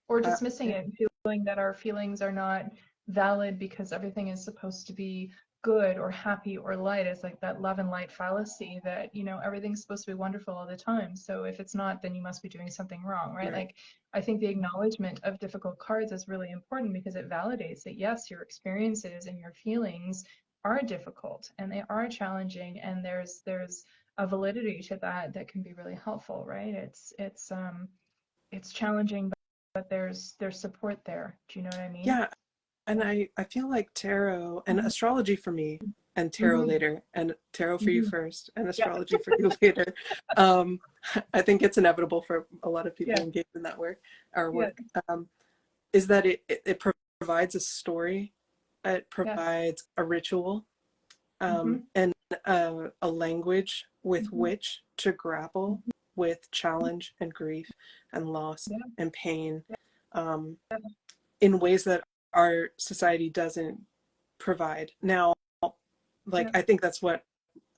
Or dismissing Yeah, it and feeling that our feelings are not valid because everything is supposed to be good or happy or light. It's like that love and light fallacy that, everything's supposed to be wonderful all the time. So if it's not, then you must be doing something wrong, right? right. Like, I think the acknowledgement of difficult cards is really important because it validates that, yes, your experiences and your feelings are difficult and they are challenging, and there's a validity to that that can be really helpful, right? It's challenging, but there's support there. Do you know what I mean? Yeah, and I feel like tarot and Mhm. astrology for me, and tarot Mhm. later, and tarot for you Mhm. first, and Yeah. astrology for you later. Um, I think it's inevitable for a lot of people Yeah. engaged in that work, our Yeah. work, is that it provides a story, it Yes. provides a ritual, Mhm. and a language with Mhm. which to grapple Mhm. with challenge and grief and loss Yeah. and pain, Yeah. um, in ways that our society doesn't provide. Now, like, Yeah. I think that's what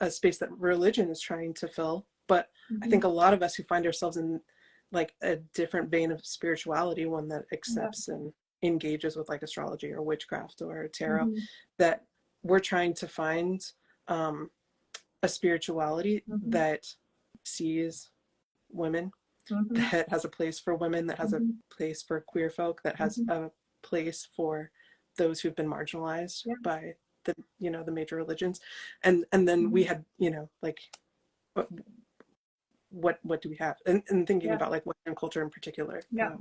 a space that religion is trying to fill. But I think Mhm. a lot of us who find ourselves in like a different vein of spirituality, one that Yeah. accepts and engages with like astrology or witchcraft or tarot, Mhm. that we're trying to find um, a spirituality Mhm. that sees women, Mhm. that has a place for women, that has a Mhm. place for queer folk, that has Mhm. a place for those who've been marginalized Yeah. by the major religions. And then we Mhm. had, like, what do we have, and thinking Yeah. about like Western culture in particular. Yeah.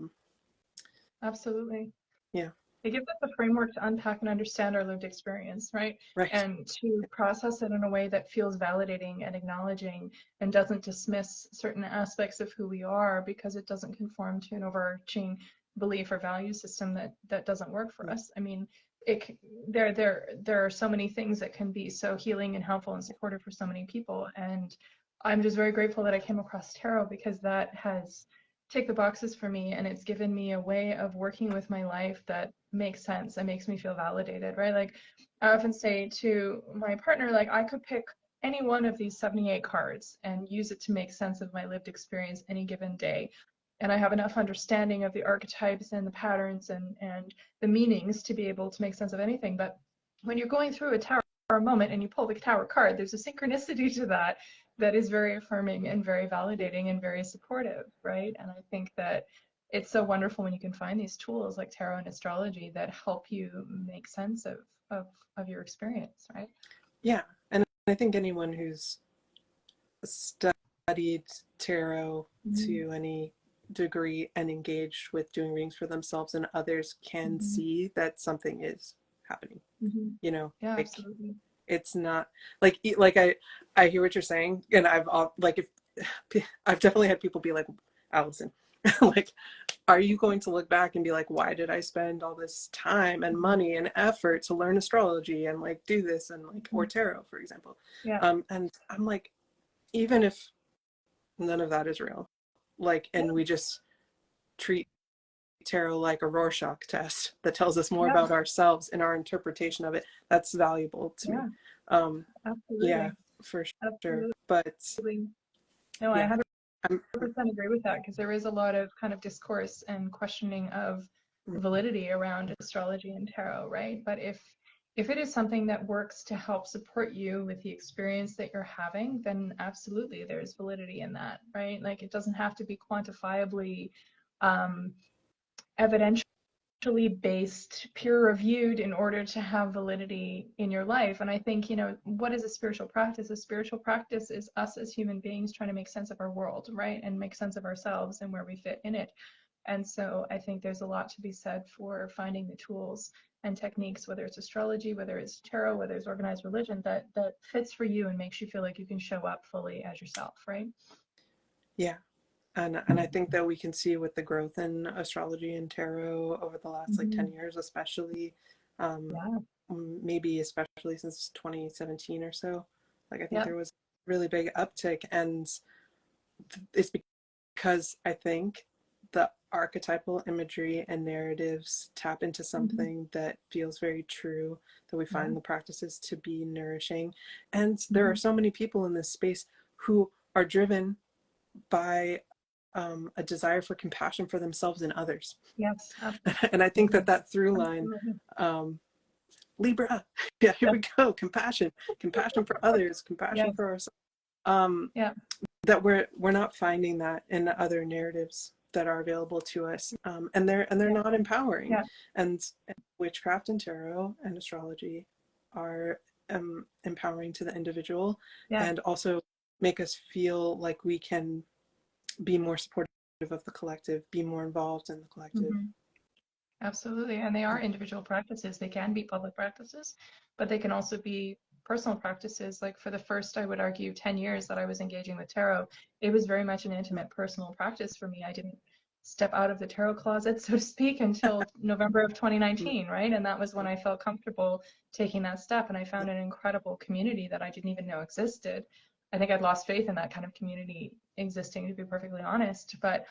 Absolutely. Yeah, It gives us a framework to unpack and understand our lived experience, right? right. And to process it in a way that feels validating and acknowledging and doesn't dismiss certain aspects of who we are because it doesn't conform to an overarching belief or value system that doesn't work for us. I mean, there are so many things that can be so healing and helpful and supportive for so many people. And I'm just very grateful that I came across tarot because that has ticked the boxes for me, and it's given me a way of working with my life that makes sense and makes me feel validated, right? Like, I often say to my partner, like, I could pick any one of these 78 cards and use it to make sense of my lived experience any given day. And I have enough understanding of the archetypes and the patterns and the meanings to be able to make sense of anything. But when you're going through a tower moment and you pull the tower card, there's a synchronicity to that that is very affirming and very validating and very supportive, right? And I think that it's so wonderful when you can find these tools like tarot and astrology that help you make sense of, of your experience, right? Yeah, and I think anyone who's studied tarot Mm-hmm. to any degree and engaged with doing readings for themselves and others can Mm-hmm. see that something is happening, Mm-hmm. Yeah, like absolutely. it's not like I hear what you're saying, and like, if I've definitely had people be like, Allison, like, are you going to look back and be like, why did I spend all this time and Mm-hmm. money and effort to learn astrology and like do this, and like, Mm-hmm. or tarot, for example. Yeah. And I'm like, even if none of that is real, like, Yeah. and we just treat tarot like a Rorschach test that tells us more Yeah. about ourselves and our interpretation of it, that's valuable to me. Yeah. um yeah, Absolutely. for sure. Absolutely. But No, I yeah, 100% I'm agree with that because there is a lot of kind of discourse and questioning of validity around astrology and tarot, right? But if it is something that works to help support you with the experience that you're having, then absolutely there's validity in that, right? Like, it doesn't have to be quantifiably um, evidentially based, peer reviewed in order to have validity in your life. And I think, what is a spiritual practice? A spiritual practice is us as human beings trying to make sense of our world, right? And make sense of ourselves and where we fit in it. And so I think there's a lot to be said for finding the tools and techniques, whether it's astrology, whether it's tarot, whether it's organized religion, that fits for you and makes you feel like you can show up fully as yourself, right? yeah, and I think that we can see with the growth in astrology and tarot over the last like Mm-hmm. 10 years especially, um Yeah. maybe especially since 2017 or so. Like I think Yeah. there was a really big uptick, and it's because I think the archetypal imagery and narratives tap into something that feels very true, that we Yeah. find the practices to be nourishing. And there are Mhm. so many people in this space who are driven by a desire for compassion for themselves and others. Yes, And I think absolutely. that that through line, Absolutely. um, Libra, yeah, here Yeah. we go, compassion, compassion for others, compassion Yes. for ourselves. Um, Yeah. that we're not finding that in the other narratives that are available to us, and they're Yeah. not empowering. Yeah. And witchcraft and tarot and astrology are empowering to the individual, Yeah. and also make us feel like we can be more supportive of the collective, be more involved in the collective. Mhm. Absolutely. And they are individual practices. They can be public practices, but they can also be personal practices. Like for the first, I would argue, 10 years that I was engaging with tarot, it was very much an intimate personal practice for me. I didn't step out of the tarot closet, so to speak, until November of 2019, right? And that was when I felt comfortable taking that step. And I found an incredible community that I didn't even know existed. I think I'd lost faith in that kind of community existing, to be perfectly honest. But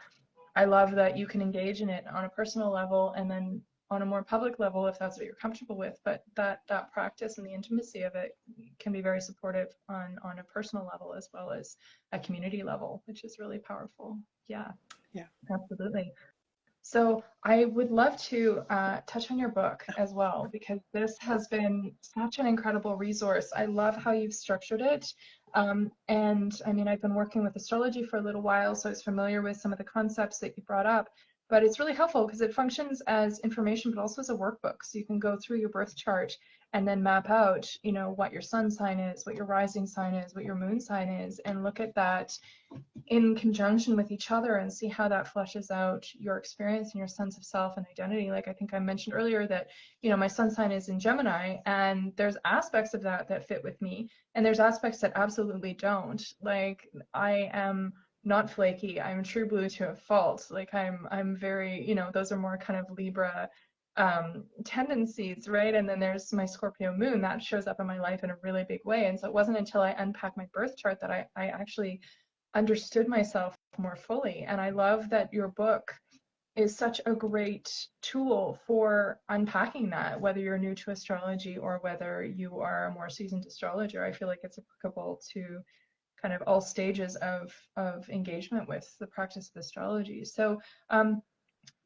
I love that you can engage in it on a personal level and then on a more public level if that's what you're comfortable with. But that practice and the intimacy of it can be very supportive on a personal level as well as a community level, which is really powerful. Yeah, Yeah. absolutely. So I would love to touch on your book as well, because this has been such an incredible resource. I love how you've structured it. And I mean, I've been working with astrology for a little while, so I was familiar with some of the concepts that you brought up. But it's really helpful because it functions as information, but also as a workbook. So you can go through your birth chart and then map out, what your sun sign is, what your rising sign is, what your moon sign is, and look at that in conjunction with each other and see how that fleshes out your experience and your sense of self and identity. Like I think I mentioned earlier that, my sun sign is in Gemini, and there's aspects of that that fit with me, and there's aspects that absolutely don't. Like I am not flaky. I'm true blue to a fault. Like I'm very, those are more kind of Libra tendencies, right? And then there's my Scorpio moon that shows up in my life in a really big way. And so it wasn't until I unpacked my birth chart that I actually understood myself more fully. And I love that your book is such a great tool for unpacking that, whether you're new to astrology or whether you are a more seasoned astrologer. I feel like it's applicable to kind of all stages of engagement with the practice of astrology. So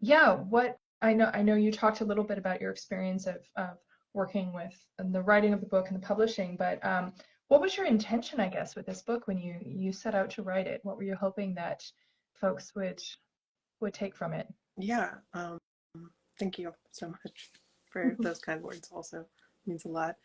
yeah, what I know you talked a little bit about your experience of working with the writing of the book and the publishing, but what was your intention, I guess, with this book when you set out to write it? What were you hoping that folks would take from it? Yeah. Thank you so much for those kind words. Also, it means a lot.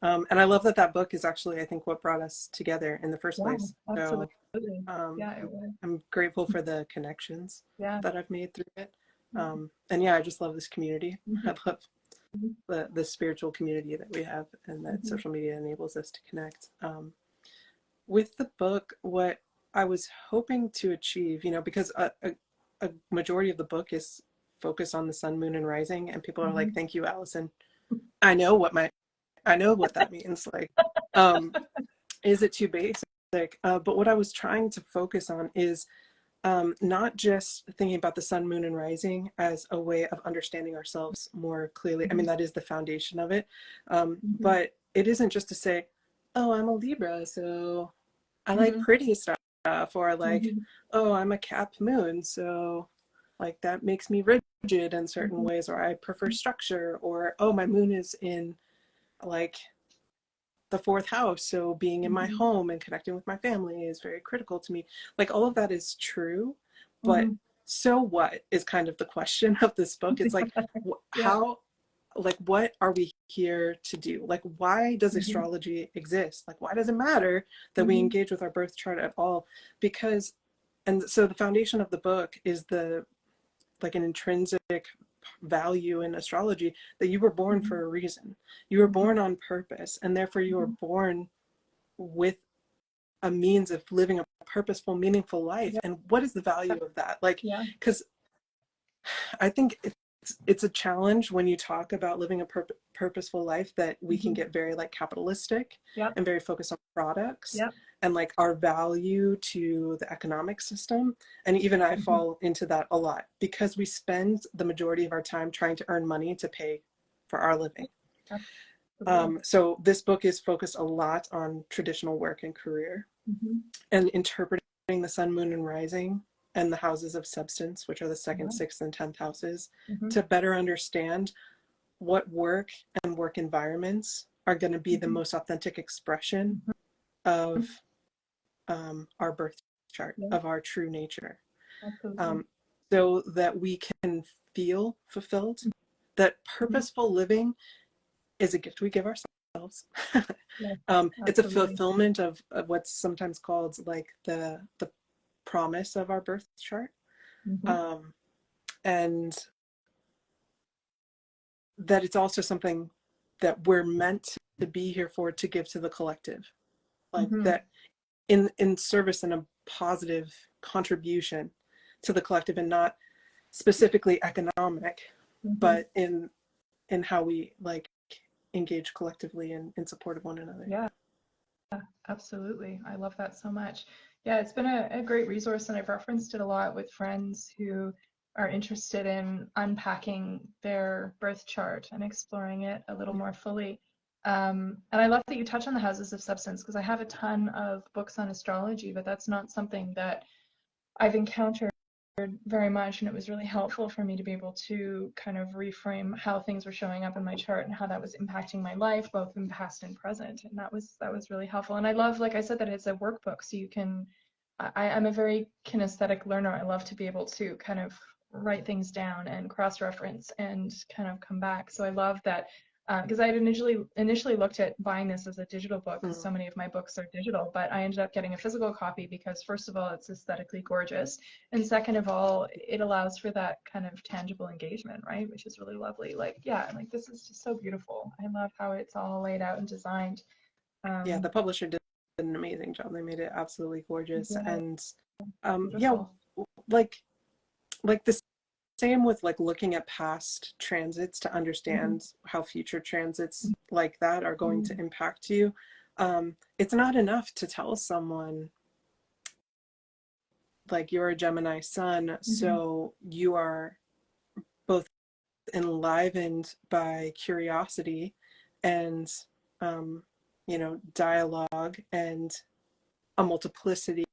And I love that that book is actually, I think, what brought us together in the first Yeah, place. So absolutely. Yeah, it was. I'm grateful for the connections Yeah. that I've made through it. And yeah, I just love this community. Mhm. I love the spiritual community that we have, and that Mhm. social media enables us to connect. With the book, what I was hoping to achieve, because a majority of the book is focused on the sun, moon, and rising, and people are like, Mhm. "Thank you, Allison. I know what my, I know what that means." Like, um, is it too basic? But what I was trying to focus on is not just thinking about the sun, moon, and rising as a way of understanding ourselves more clearly. I mean, Mhm. that is the foundation of it. Mhm. But it isn't just to say, "Oh, I'm a Libra, so I like Mhm. pretty stuff," or like, Mhm. "Oh, I'm a Cap moon, so like that makes me rigid in certain Mhm. ways," or "I prefer structure," or "Oh, my moon is in like the fourth house, so being in my Mhm. home and connecting with my family is very critical to me." Like all of that is true, but Mhm. so what is kind of the question of this book. It's like, Yeah. how, like, what are we here to do? Like, why does Mhm. astrology exist? Like, why does it matter that we Mhm. engage with our birth chart at all? Because, and so the foundation of the book is the, like, an intrinsic value in astrology that you were born Mhm. for a reason. You were Mhm. born on purpose, and therefore you were Mhm. born with a means of living a purposeful, meaningful life. Yeah. And what is the value of that? Like, Yeah. because I think it's it's a challenge when you talk about living a purposeful life, that we can Mm-hmm. get very like capitalistic Yep. and very focused on products Yep. and like our value to the economic system. And even I Mm-hmm. fall into that a lot, because we spend the majority of our time trying to earn money to pay for our living. Absolutely. So this book is focused a lot on traditional work and career, Mm-hmm. and interpreting the sun, moon, and rising, and the houses of substance, which are the second, Yeah. sixth, and 10th houses, Mm-hmm. to better understand what work and work environments are going to be the Mm-hmm. most authentic expression of our birth chart, Yeah, of our true nature, absolutely. um, so that we can feel fulfilled. That Mm-hmm. purposeful living is a gift we give ourselves. Yeah, It's a absolutely. fulfillment of what's sometimes called like the promise of our birth chart. Mm-hmm. Um, and that it's also something that we're meant to be here for, to give to the collective, like Mm-hmm. that in service and a positive contribution to the collective, and not specifically economic, Mm-hmm. but in how we like engage collectively in support of one another. Yeah, absolutely. I love that so much. Yeah, it's been a great resource, and I've referenced it a lot with friends who are interested in unpacking their birth chart and exploring it a little more fully. And I love that you touch on the houses of substance, because I have a ton of books on astrology, but that's not something that I've encountered very much, and it was really helpful for me to be able to kind of reframe how things were showing up in my chart and how that was impacting my life, both in past and present. And that was really helpful. And I love, like I said, that it's a workbook, so you can. I'm a very kinesthetic learner. I love to be able to kind of write things down and cross-reference and kind of come back. So I love that, because I had initially looked at buying this as a digital book, because so many of my books are digital, but I ended up getting a physical copy because, first of all, it's aesthetically gorgeous, and second of all, it allows for that kind of tangible engagement, right? Which is really lovely. Like, yeah, like this is just so beautiful. I love how it's all laid out and designed. Yeah, the Um, publisher did an amazing job. They made it absolutely gorgeous. yeah, And yeah, beautiful. like the same with like looking at past transits to Mm-hmm. understand how future transits like that are going Mm-hmm. to impact you. It's not enough to tell someone like you're a Gemini sun, Mm-hmm. so you are both enlivened by curiosity and dialogue and a multiplicity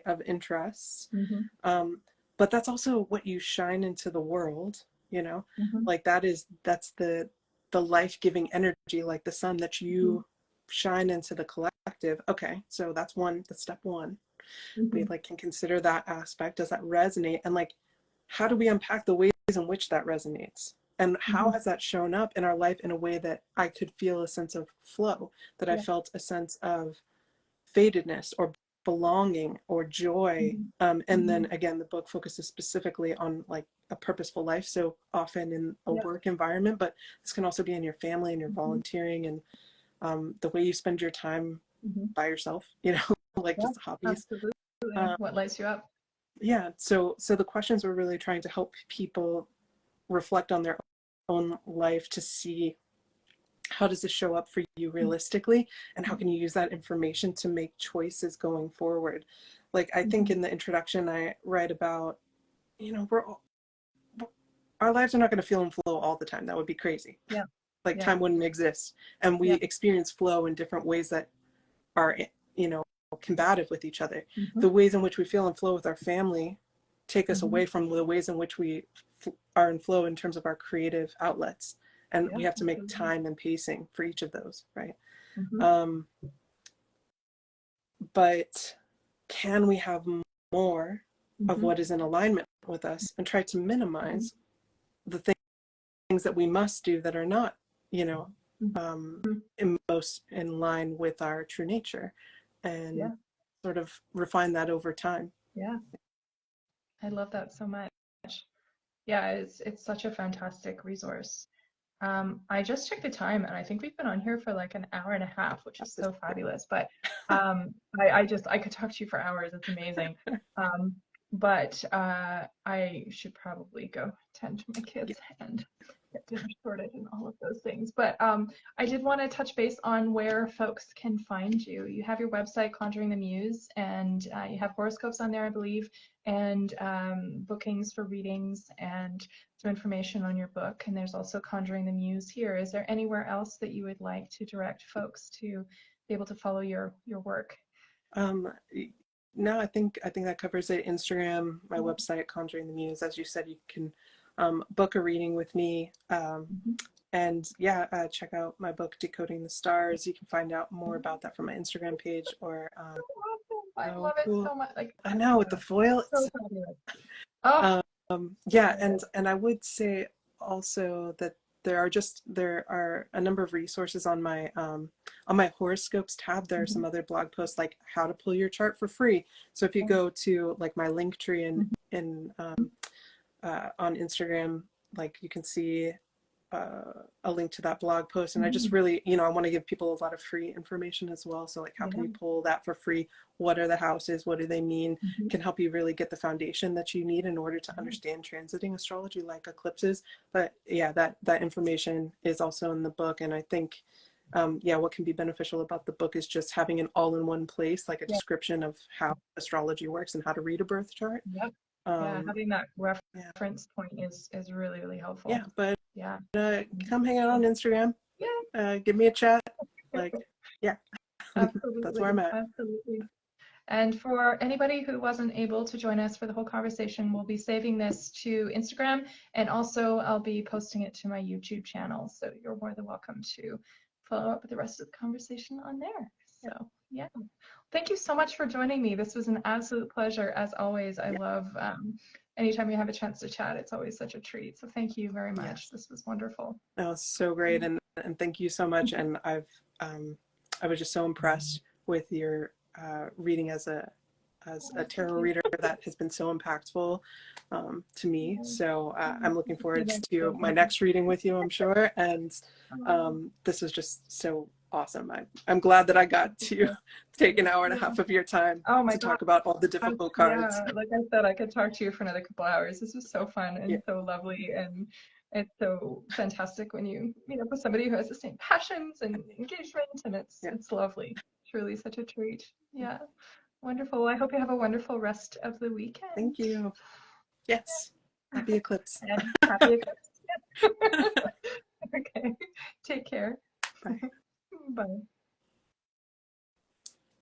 of interests. Mm-hmm. um, but that's also what you shine into the world, Mm-hmm. like that's the life-giving energy, like the sun, that Mm-hmm. you shine into the collective. Okay, so that's step one. We Mm-hmm. like can consider that aspect. Does that resonate? And like, how do we unpack the ways in which that resonates, and how Mm-hmm. has that shown up in our life in a way that I could feel a sense of flow, that I Yeah. felt a sense of fatedness or belonging or joy. Mm-hmm. And Mm-hmm. then again, the book focuses specifically on like a purposeful life, so often in a Yeah. work environment, but this can also be in your family and your Mm-hmm. volunteering, and the way you spend your time Mm-hmm. by yourself, like Yeah, just hobbies. absolutely. uh, What lights you up? yeah, so the questions were really trying to help people reflect on their own life, to see how does this show up for you realistically, and how can you use that information to make choices going forward. Like, I think Mm-hmm. in the introduction I write about, our lives are not going to feel in flow all the time. That would be crazy. Yeah. Like, Yeah. time wouldn't exist, and we Yeah. experience flow in different ways that are, combative with each other. Mm-hmm. The ways in which we feel in flow with our family take us Mm-hmm. away from the ways in which we are in flow in terms of our creative outlets, and Yeah, we have to make absolutely. time and pacing for each of those, right? Mm-hmm. um, but can we have more of Mm-hmm. what is in alignment with us, and try to Mm-hmm. minimize the things that we must do that are not, you know Mm-hmm. most in line with our true nature, and Yeah. sort of refine that over time. Yeah. I love that so much. Yeah, it's such a fantastic resource. I just checked the time, and I think we've been on here for like an hour and a half, which is so fabulous. But I could talk to you for hours. It's amazing. Um, but I should probably go tend to my Yeah. kids and get dinner sorted and all of those things. But I did want to touch base on where folks can find you. You have your website, Conjuring the Muse, and you have horoscopes on there, I believe, and bookings for readings and some information on your book. And there's also Conjuring the Muse here. Is there anywhere else that you would like to direct folks to be able to follow your work? Um, no, I think that covers it. Instagram, my website, Conjuring the Muse. As you said, you can book a reading with me. Mhm. And yeah, check out my book, Decoding the Stars. You can find out more about that from my Instagram page or Awesome. I oh, love it cool. so much. Like, I know with the foil. so fabulous. Oh, Yeah, and I would say also that there are a number of resources on my horoscopes tab. There are mhm. some other blog posts like how to pull your chart for free. So if you go to like my link tree on Instagram, like you can see a link to that blog post. And I just Mhm. really, I want to give people a lot of free information as well. So like, how can Yeah. you pull that for free? What are the houses? What do they mean? Mhm. Can help you really get the foundation that you need in order to understand transiting astrology like eclipses. But yeah, that information is also in the book. And I think, yeah, what can be beneficial about the book is just having an all-in-one place, like a Yeah. description of how astrology works and how to read a birth chart. Yep. Yeah. Um, Having that yeah, reference point is really, really yeah, helpful. but Yeah. come hang out on Instagram, Yeah. give me a chat. Like, yeah, that's where Absolutely. I'm at. Absolutely. And for anybody who wasn't able to join us for the whole conversation, we'll be saving this to Instagram, and also I'll be posting it to my YouTube channel. So you're more than welcome to follow up with the rest of the conversation on there. Yeah, So yeah, thank you so much for joining me. This was an absolute pleasure as always. I yeah, love anytime we have a chance to chat. It's always such a treat. So thank you very much. yes. This was wonderful. That was so great, and thank you so much. And I was just so impressed with your reading as a Oh, thank tarot you. reader. That has been so impactful to me. So I'm looking forward to my Thank you. next reading with you, I'm sure. And Oh, this was just so awesome. I'm glad that I got to take an hour and a yeah. half of your time Oh my to God. talk about all the difficult cards. Yeah, like I said, I could talk to you for another couple hours. This was so fun Yeah, and so lovely, and it's so fantastic when you meet up with somebody who has the same passions and engagement, and yeah. it's lovely. Truly such a treat. Yeah, wonderful. Well, I hope you have a wonderful rest of the Thank weekend. you. Yes. Happy eclipse. And happy eclipse. Okay, take care. Bye. Bye.